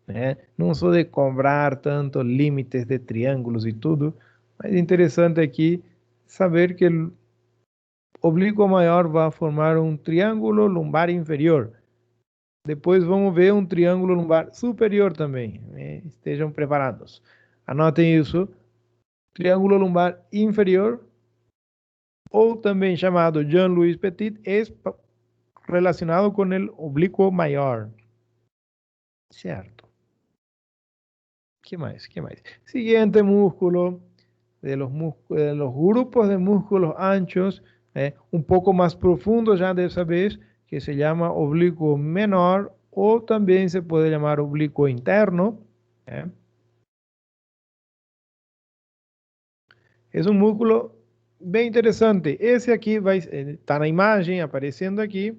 Né? Não sou de cobrar tanto limites de triângulos e tudo, mas interessante aqui saber que o oblíquo maior vai formar um triângulo lumbar inferior. Depois vamos ver um triângulo lumbar superior também. Né? Estejam preparados. Anotem isso. Triângulo lombar inferior, ou também chamado Jean-Louis Petit, é relacionado com o oblíquo maior. Certo. ¿Qué más? ¿Qué más? Siguiente músculo, de los grupos de músculos anchos, un poco más profundo ya de esa vez, que se llama oblicuo menor, o también se puede llamar oblicuo interno. Es un músculo bien interesante. Ese aquí está en la imagen apareciendo aquí.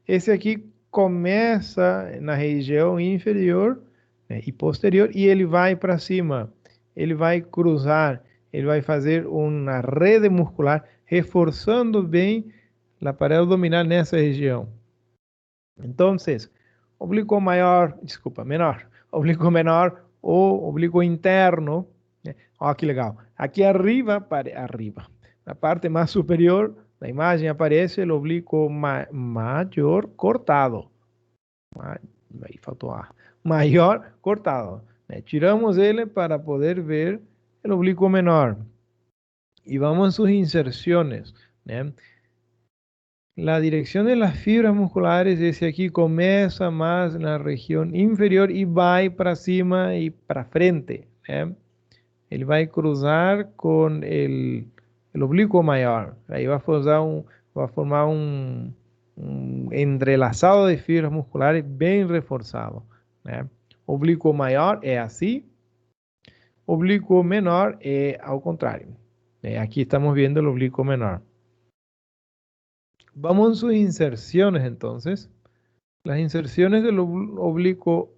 Ese aquí começa na região inferior, e posterior, e ele vai para cima. Ele vai cruzar, ele vai fazer uma rede muscular, reforçando bem a parede abdominal nessa região. Então, oblíquo menor, oblíquo menor ou oblíquo interno. Olha que legal. Aqui arriba, na parte mais superior da imagem aparece o oblíquo maior cortado. Aí faltou A. Maior cortado. Tiramos ele para poder ver o oblíquo menor. Y vamos a sus inserciones. La dirección de las fibras musculares desde aquí comienza más en la región inferior y va para cima y para frente. Él va a cruzar con el oblicuo mayor. Ahí va a formar un entrelazado de fibras musculares bien reforzado. Oblicuo mayor es así. Oblicuo menor es al contrario. Aquí estamos viendo el oblicuo menor. Vamos a sus inserciones entonces. Las inserciones del oblicuo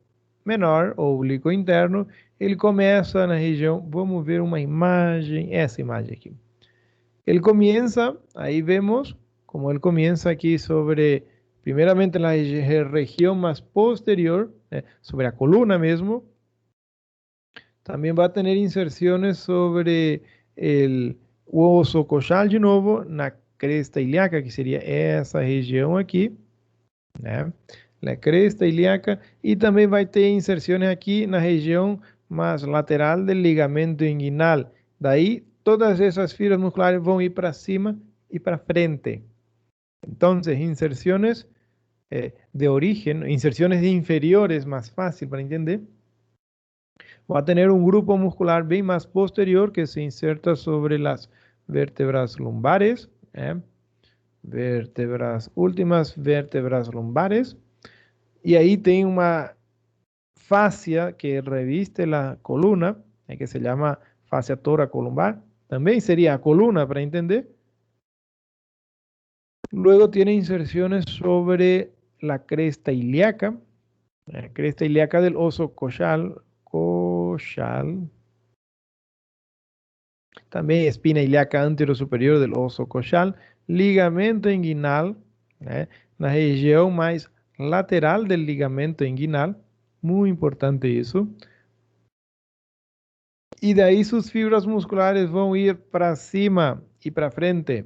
menor o oblicuo interno, ele começa na região, vamos ver uma imagem, essa imagem aqui. Ele comienza, ahí vemos como él comienza aquí primeramente en la región más posterior, sobre la columna mismo. También va a tener inserciones sobre el oso coxal de nuevo, na cresta ilíaca, que sería esa región aquí. La cresta ilíaca. Y también va a tener inserciones aquí en la región más lateral del ligamento inguinal. De ahí todas esas fibras musculares van a ir para cima y para frente. Entonces, inserciones de origen, inserciones de inferiores, más fácil para entender. Va a tener un grupo muscular bien más posterior que se inserta sobre las vértebras lumbares, últimas vértebras lumbares. Y ahí tiene una fascia que reviste la columna, que se llama fascia toracolumbar. También sería columna para entender. Luego tiene inserciones sobre la cresta ilíaca del oso coxal. También espina ilíaca anterosuperior del oso coxal. Ligamento inguinal, la región más lateral del ligamento inguinal. Muy importante eso. Y de ahí sus fibras musculares van a ir para cima y para frente.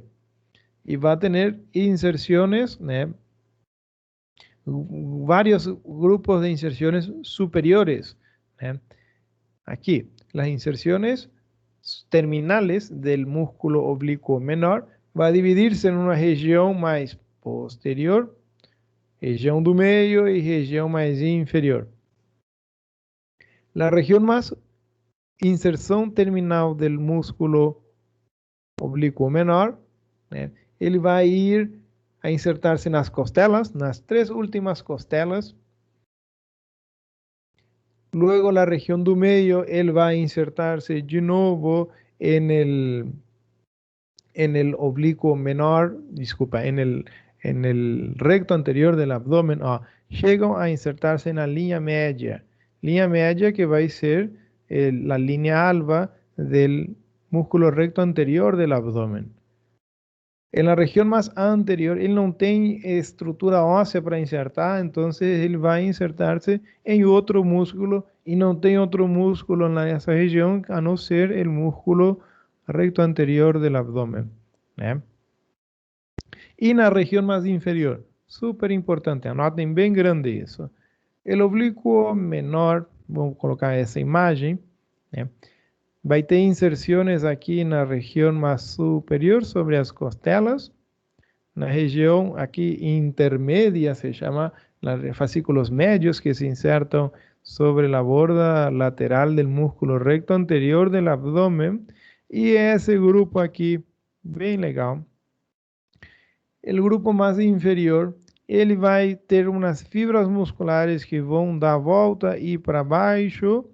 Y va a tener inserciones, varios grupos de inserciones superiores. Aquí, las inserciones terminales del músculo oblicuo menor va a dividirse en una región más posterior, región do medio y región más inferior. La región más inserción terminal del músculo oblicuo menor, ele vai ir a insertar-se nas costelas, nas 3 últimas costelas. Luego la región do medio, él va a insertarse de nuevo en el oblicuo menor, en el recto anterior del abdomen. Llegan a insertarse en la línea media que va a ser la línea alba del músculo recto anterior del abdomen. En la región más anterior, él no tiene estructura ósea para insertar, entonces él va a insertarse en otro músculo y no tiene otro músculo en esa región a no ser el músculo recto anterior del abdomen. Y en la región más inferior, súper importante, anoten bien grande eso. El oblicuo menor, vamos a colocar esa imagen, ¿eh? Va a tener inserciones aquí en la región más superior sobre las costelas. La región aquí intermedia se llama los fascículos medios que se insertan sobre la borda lateral del músculo recto anterior del abdomen. Y ese grupo aquí, bien legal. El grupo más inferior, ele vai ter umas fibras musculares que vão dar a volta e para baixo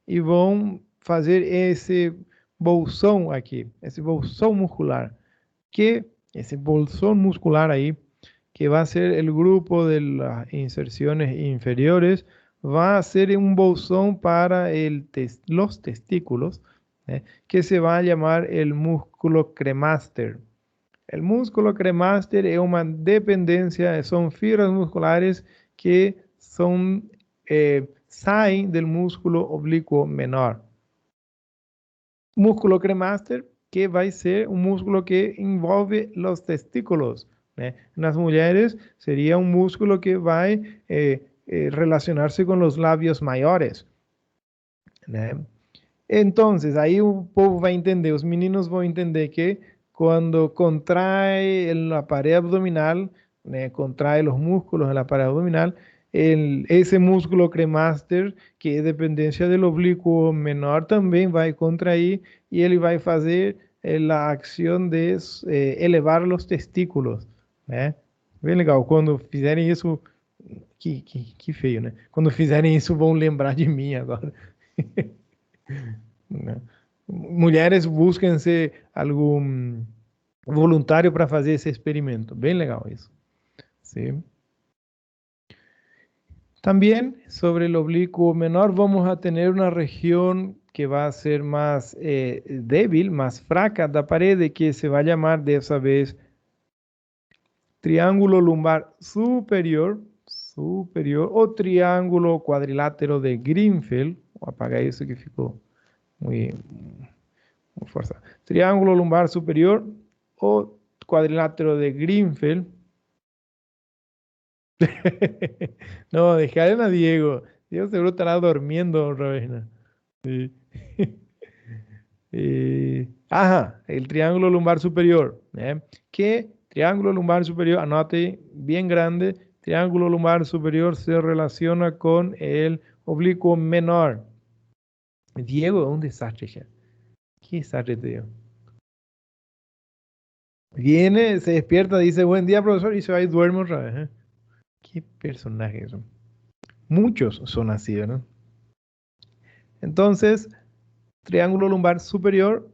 e vão fazer esse bolsão aqui, esse bolsão muscular, que esse bolsão muscular aí, que vai ser o grupo de las inserciones inferiores, vai ser um bolsão para los testículos, que se vai chamar el músculo cremaster. El músculo cremaster es una dependencia, son fibras musculares que salen del músculo oblicuo menor. Músculo cremaster que va a ser un músculo que envolve los testículos. En las mujeres sería un músculo que va a relacionarse con los labios mayores. Entonces, ahí un poco va a entender, los meninos van a entender que cuando contrae la pared abdominal, contrae los músculos de la pared abdominal, ese músculo cremaster, que es dependencia del oblicuo menor, también va a contraer y él va a hacer la acción de elevar los testículos. Bem legal, quando fizerem isso, que feio, né? Quando fizerem isso, vão lembrar de mim agora. Mulheres, busquem-se algum voluntário para fazer esse experimento. Bem legal isso. ¿Sí? También sobre el oblicuo menor vamos a tener una región que va a ser más débil, más fraca de la pared, que se va a llamar de esa vez triángulo lumbar superior o triángulo cuadrilátero de Greenfield. Voy a apagar eso que ficou muy forzado. Triángulo lumbar superior o cuadrilátero de Greenfield. No, dejaron a Diego. Diego seguro estará durmiendo, Ravena. Sí. Ajá, el triángulo lumbar superior. ¿Qué triángulo lumbar superior? Anote bien grande. Triángulo lumbar superior se relaciona con el oblicuo menor. Diego es un desastre ya. ¿Qué desastre, Diego? Viene, se despierta, dice buen día, profesor, y se va y duerme otra vez. ¿Qué personajes son? Muchos son así, ¿verdad? Entonces, triángulo lumbar superior,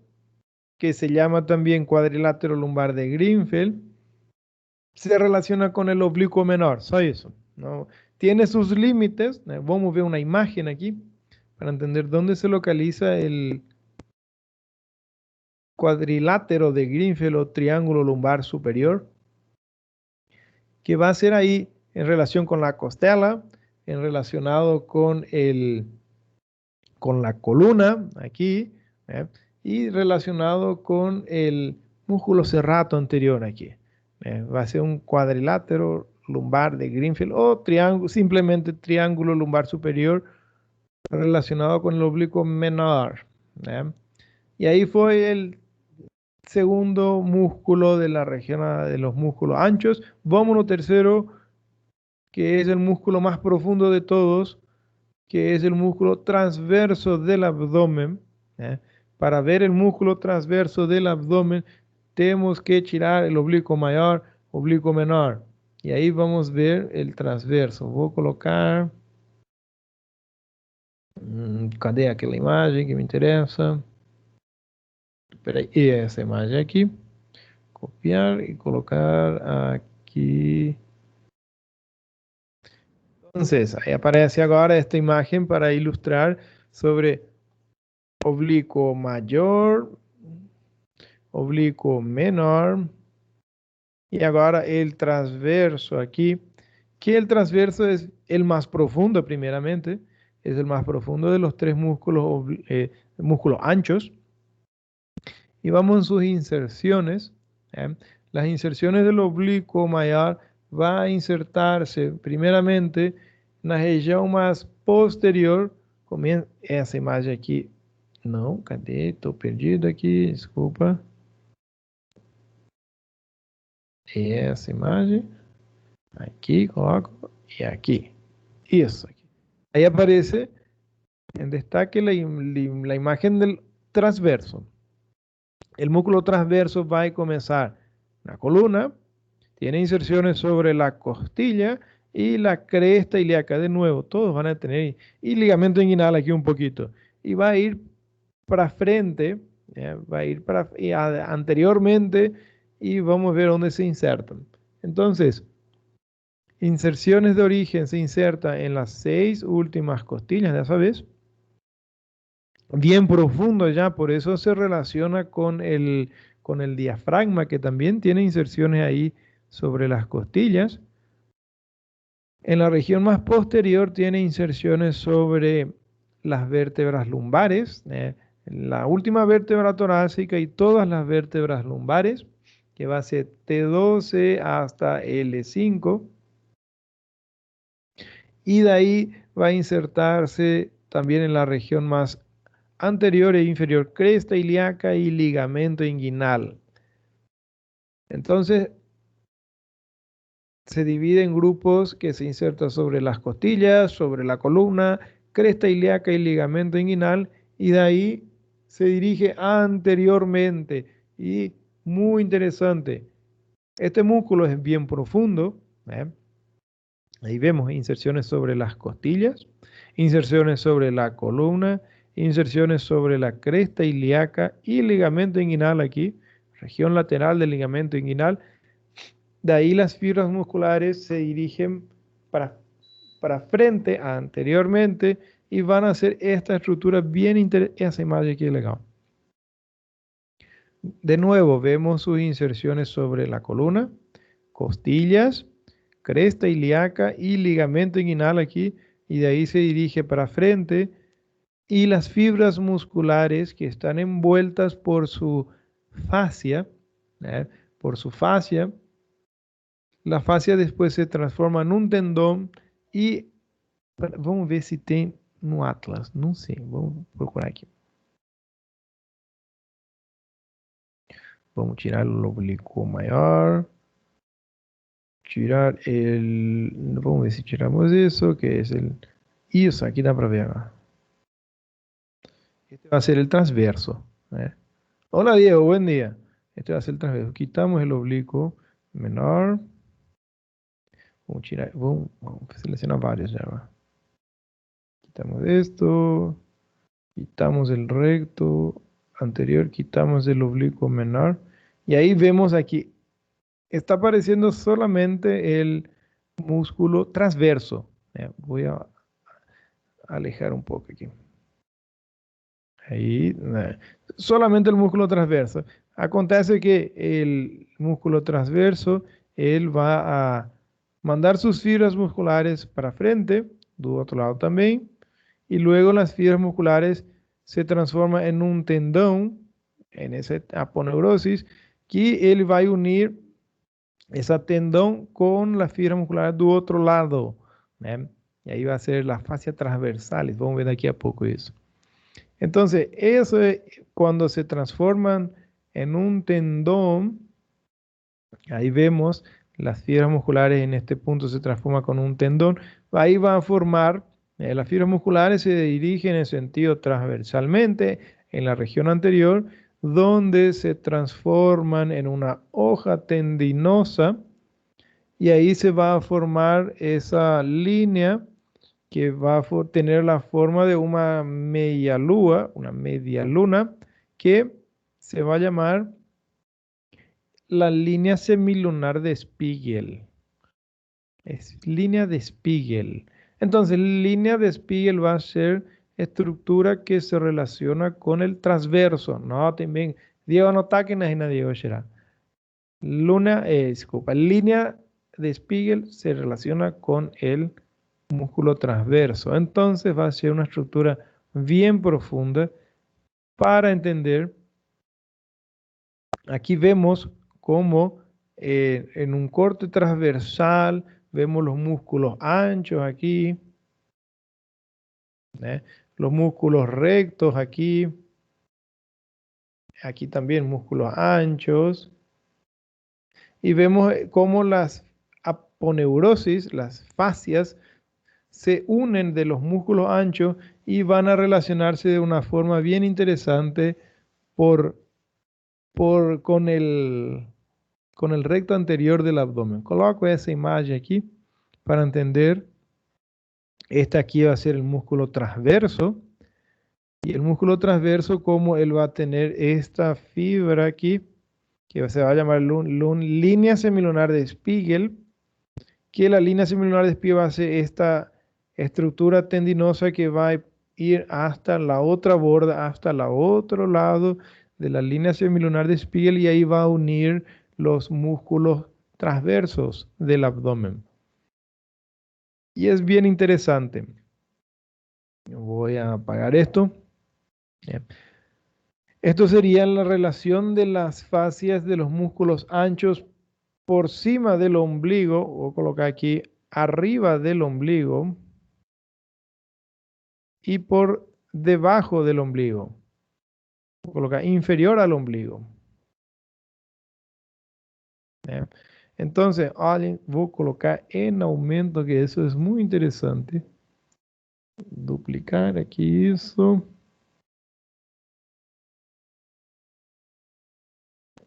que se llama también cuadrilátero lumbar de Greenfield, se relaciona con el oblicuo menor. Solo eso, ¿no? Tiene sus límites. Vamos a ver una imagen aquí para entender dónde se localiza el cuadrilátero de Greenfield o triángulo lumbar superior, que va a ser ahí en relación con la costela, en relacionado con la columna aquí, y relacionado con el músculo serrato anterior aquí. Va a ser un cuadrilátero lumbar de Greenfield o triángulo, simplemente triángulo lumbar superior relacionado con el oblicuo menor. Y ahí fue el segundo músculo de la región de los músculos anchos. Vamos al tercero, que es el músculo más profundo de todos, que es el músculo transverso del abdomen. Para ver el músculo transverso del abdomen, tenemos que tirar el oblicuo mayor, oblicuo menor. Y ahí vamos a ver el transverso. Voy a colocar... cadê aquela imagem que me interessa? Espera aí, essa imagem aqui. Copiar y colocar aquí. Entonces, ahí aparece ahora esta imagen para ilustrar sobre oblicuo mayor, oblicuo menor y ahora el transverso aquí, que el transverso es el más profundo primeramente, es el más profundo de los tres músculos, músculos anchos. Y vamos en sus inserciones. Las inserciones del oblicuo mayor va a insertarse primeramente en la región más posterior. Comienza esa imagen aquí, Não, cadê? Estou perdido aqui, desculpa. Essa imagem. Aqui, coloco. E aqui. Isso aqui. Ahí aparece en destaque la imagen del transverso. El músculo transverso va a comenzar la columna, tiene inserciones sobre la costilla y la cresta ilíaca. De nuevo, todos van a tener, y ligamento inguinal aquí un poquito. Y va a ir para frente, va a ir para anteriormente y vamos a ver dónde se insertan. Entonces, inserciones de origen se inserta en las 6 últimas costillas, ya sabes, bien profundo ya, por eso se relaciona con el diafragma, que también tiene inserciones ahí sobre las costillas. En la región más posterior tiene inserciones sobre las vértebras lumbares, la última vértebra torácica y todas las vértebras lumbares, que va a ser T12 hasta L5. Y de ahí va a insertarse también en la región más anterior e inferior, cresta ilíaca y ligamento inguinal. Entonces, se divide en grupos que se insertan sobre las costillas, sobre la columna, cresta ilíaca y ligamento inguinal, y de ahí se dirige anteriormente. Y muy interesante, este músculo es bien profundo, ¿eh? Ahí vemos inserciones sobre las costillas, inserciones sobre la columna, inserciones sobre la cresta ilíaca y ligamento inguinal aquí, región lateral del ligamento inguinal. De ahí las fibras musculares se dirigen para frente anteriormente y van a hacer esta estructura bien interesante. Esa imagen aquí es legal. De nuevo, vemos sus inserciones sobre la columna, costillas, cresta ilíaca y ligamento inguinal aquí, y de ahí se dirige para frente, y las fibras musculares que están envueltas por su fascia, ¿eh? Por su fascia, la fascia después se transforma en un tendón y vamos ver si tem no Atlas, não sei, vamos procurar aqui. Vamos tirar el oblicuo mayor. Tirar el... Vamos ver si tiramos eso, que es el... Isso, aquí da para ver acá. Este va a ser el transverso, ¿eh? Hola Diego, buen día. Este va a ser el transverso. Quitamos el oblicuo menor. Vamos tirar... Vamos seleccionar varios ya, ¿va? Quitamos esto. Quitamos el recto anterior. Quitamos el oblicuo menor. Y ahí vemos aquí. Está apareciendo solamente el músculo transverso. Voy a alejar un poco aquí. Ahí, solamente el músculo transverso. Acontece que el músculo transverso, él va a mandar sus fibras musculares para frente, do otro lado también, y luego las fibras musculares se transforman en un tendón, en esa aponeurosis, que él va a unir ese tendón con las fibras musculares do otro lado, ¿eh? Y ahí va a ser la fascia transversales. Vamos a ver de aquí a poco eso. Entonces, eso es cuando se transforman en un tendón. Ahí vemos las fibras musculares en este punto se transforman con un tendón. Ahí va a formar, las fibras musculares se dirigen en sentido transversalmente en la región anterior, donde se transforman en una hoja tendinosa y ahí se va a formar esa línea que va a tener la forma de una media luna, que se va a llamar la línea semilunar de Spiegel. Es línea de Spiegel. Entonces, línea de Spiegel va a ser estructura que se relaciona con el transverso. No, también, Diego no está que nadie Diego será. Disculpa, línea de Spiegel se relaciona con el músculo transverso. Entonces va a ser una estructura bien profunda para entender. Aquí vemos cómo en un corte transversal vemos los músculos anchos aquí, los músculos rectos aquí, Aquí también músculos anchos. Y vemos cómo las aponeurosis, las fascias, se unen de los músculos anchos y van a relacionarse de una forma bien interesante por, con el recto anterior del abdomen. Coloco esa imagen aquí para entender. Este aquí va a ser el músculo transverso. Y el músculo transverso, como él va a tener esta fibra aquí, que se va a llamar línea semilunar de Spiegel, que la línea semilunar de Spiegel va a ser esta estructura tendinosa que va a ir hasta la otra borda, hasta el otro lado de la línea semilunar de Spiegel, y ahí va a unir los músculos transversos del abdomen. Y es bien interesante. Voy a apagar esto. Bien. Esto sería la relación de las fascias de los músculos anchos por cima del ombligo, o colocar aquí arriba del ombligo, y por debajo del ombligo. Voy a colocar inferior al ombligo. ¿Eh? Entonces, voy a colocar en aumento, que eso es muy interesante. Duplicar aquí eso.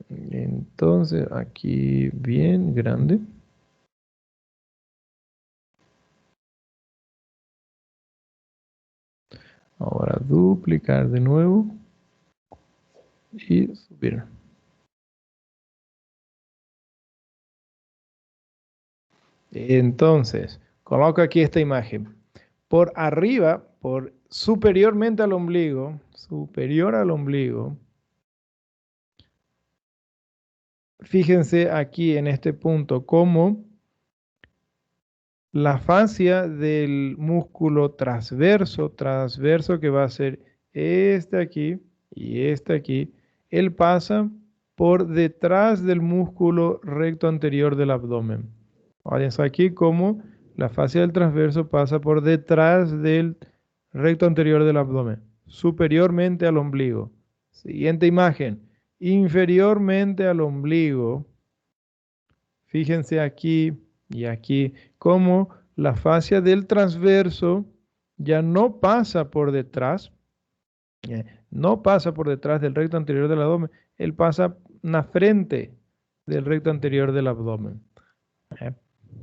Entonces, aquí bien grande. Ahora duplicar de nuevo y subir. Entonces, coloco aquí esta imagen. Por arriba, por superior al ombligo, fíjense aquí en este punto cómo la fascia del músculo transverso que va a ser este aquí y este aquí, él pasa por detrás del músculo recto anterior del abdomen. Fíjense aquí cómo la fascia del transverso pasa por detrás del recto anterior del abdomen, superiormente al ombligo. Siguiente imagen, inferiormente al ombligo. Fíjense aquí y aquí cómo la fascia del transverso ya no pasa por detrás, no pasa por detrás del recto anterior del abdomen, él pasa en la frente del recto anterior del abdomen.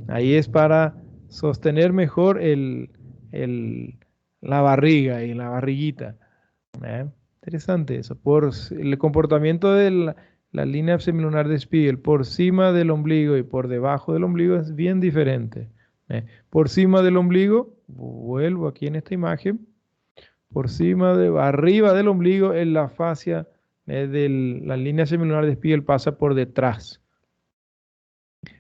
Ahí es para sostener mejor la barriga y la barriguita. Interesante eso. Por el comportamiento de la línea semilunar de Spiegel por cima del ombligo y por debajo del ombligo es bien diferente. Por cima del ombligo, vuelvo aquí en esta imagen, arriba del ombligo en la fascia de la línea semilunar de Spiegel pasa por detrás.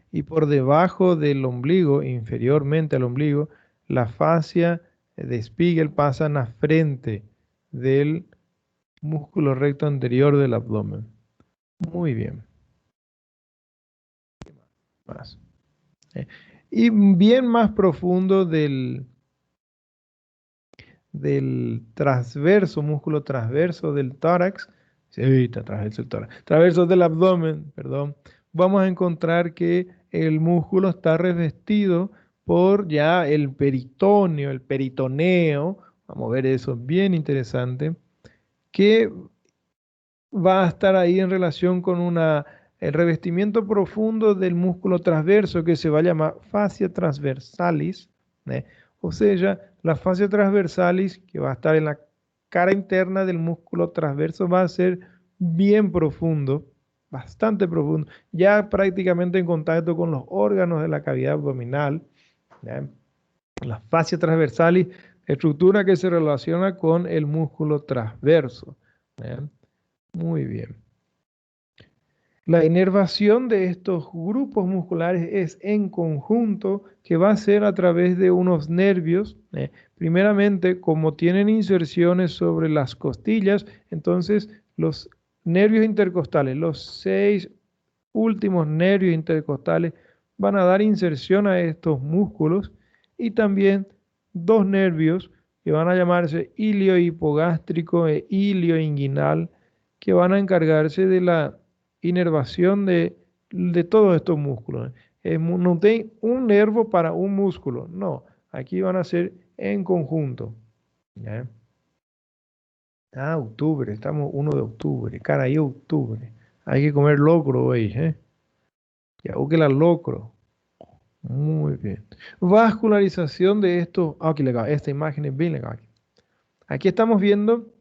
Y por debajo del ombligo, inferiormente al ombligo, la fascia de Spiegel pasa en la frente del músculo recto anterior del abdomen. Muy bien. Más. Y bien más profundo del transverso, músculo transverso del tórax. Sí, está transverso del tórax. Transverso del abdomen, perdón. Vamos a encontrar que el músculo está revestido por ya el peritoneo, el peritoneo. Vamos a ver eso, bien interesante. Que va a estar ahí en relación con el revestimiento profundo del músculo transverso que se va a llamar fascia transversalis. ¿Eh? O sea, la fascia transversalis que va a estar en la cara interna del músculo transverso va a ser bien profundo, bastante profundo, ya prácticamente en contacto con los órganos de la cavidad abdominal. ¿Ya? La fascia transversalis, estructura que se relaciona con el músculo transverso. ¿Ya? Muy bien. La inervación de estos grupos musculares es en conjunto, que va a ser a través de unos nervios. Primeramente, como tienen inserciones sobre las costillas, entonces los nervios intercostales, los 6 últimos nervios intercostales, van a dar inserción a estos músculos, y también 2 nervios que van a llamarse ilio hipogástrico e ilio inguinal, que van a encargarse de la inervación de todos estos músculos. No hay un nervio para un músculo, no. Aquí van a ser en conjunto. ¿Ya? Ah, octubre, estamos 1 de octubre. Caray, octubre. Hay que comer locro hoy, ¿eh? Ya, que la locro. Muy bien. Vascularización de esto. Ah, qué legal. Esta imagen es bien legal. Aquí estamos viendo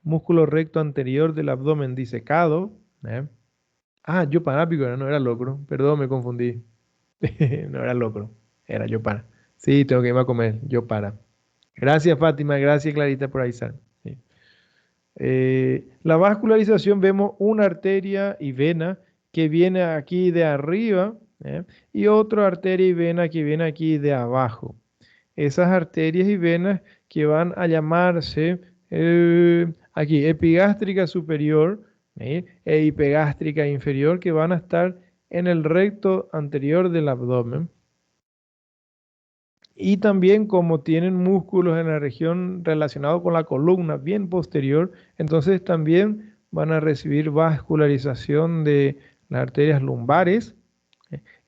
músculo recto anterior del abdomen disecado. ¿Eh? Ah, yo parápico, no era locro. Perdón, me confundí. No era locro, era yo para. Sí, tengo que irme a comer, yo para. Gracias, Fátima. Gracias, Clarita, por avisar. Sí. La vascularización vemos una arteria y vena que viene aquí de arriba, ¿eh? Y otra arteria y vena que viene aquí de abajo. Esas arterias y venas que van a llamarse aquí epigástrica superior, ¿eh? E hipegástrica inferior, que van a estar en el recto anterior del abdomen. Y también como tienen músculos en la región relacionado con la columna bien posterior, entonces también van a recibir vascularización de las arterias lumbares.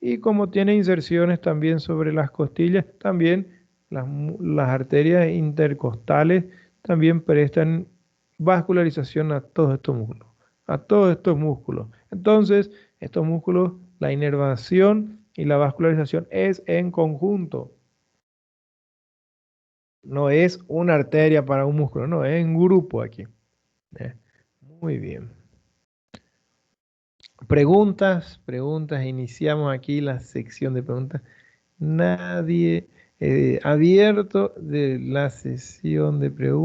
Y como tiene inserciones también sobre las costillas, también las arterias intercostales también prestan vascularización a todos estos músculos, a todos estos músculos. Entonces, estos músculos, la inervación y la vascularización es en conjunto. No es una arteria para un músculo, no, es en grupo aquí. ¿Eh? Muy bien. Preguntas. Iniciamos aquí la sección de preguntas. Nadie abierto de la sesión de preguntas.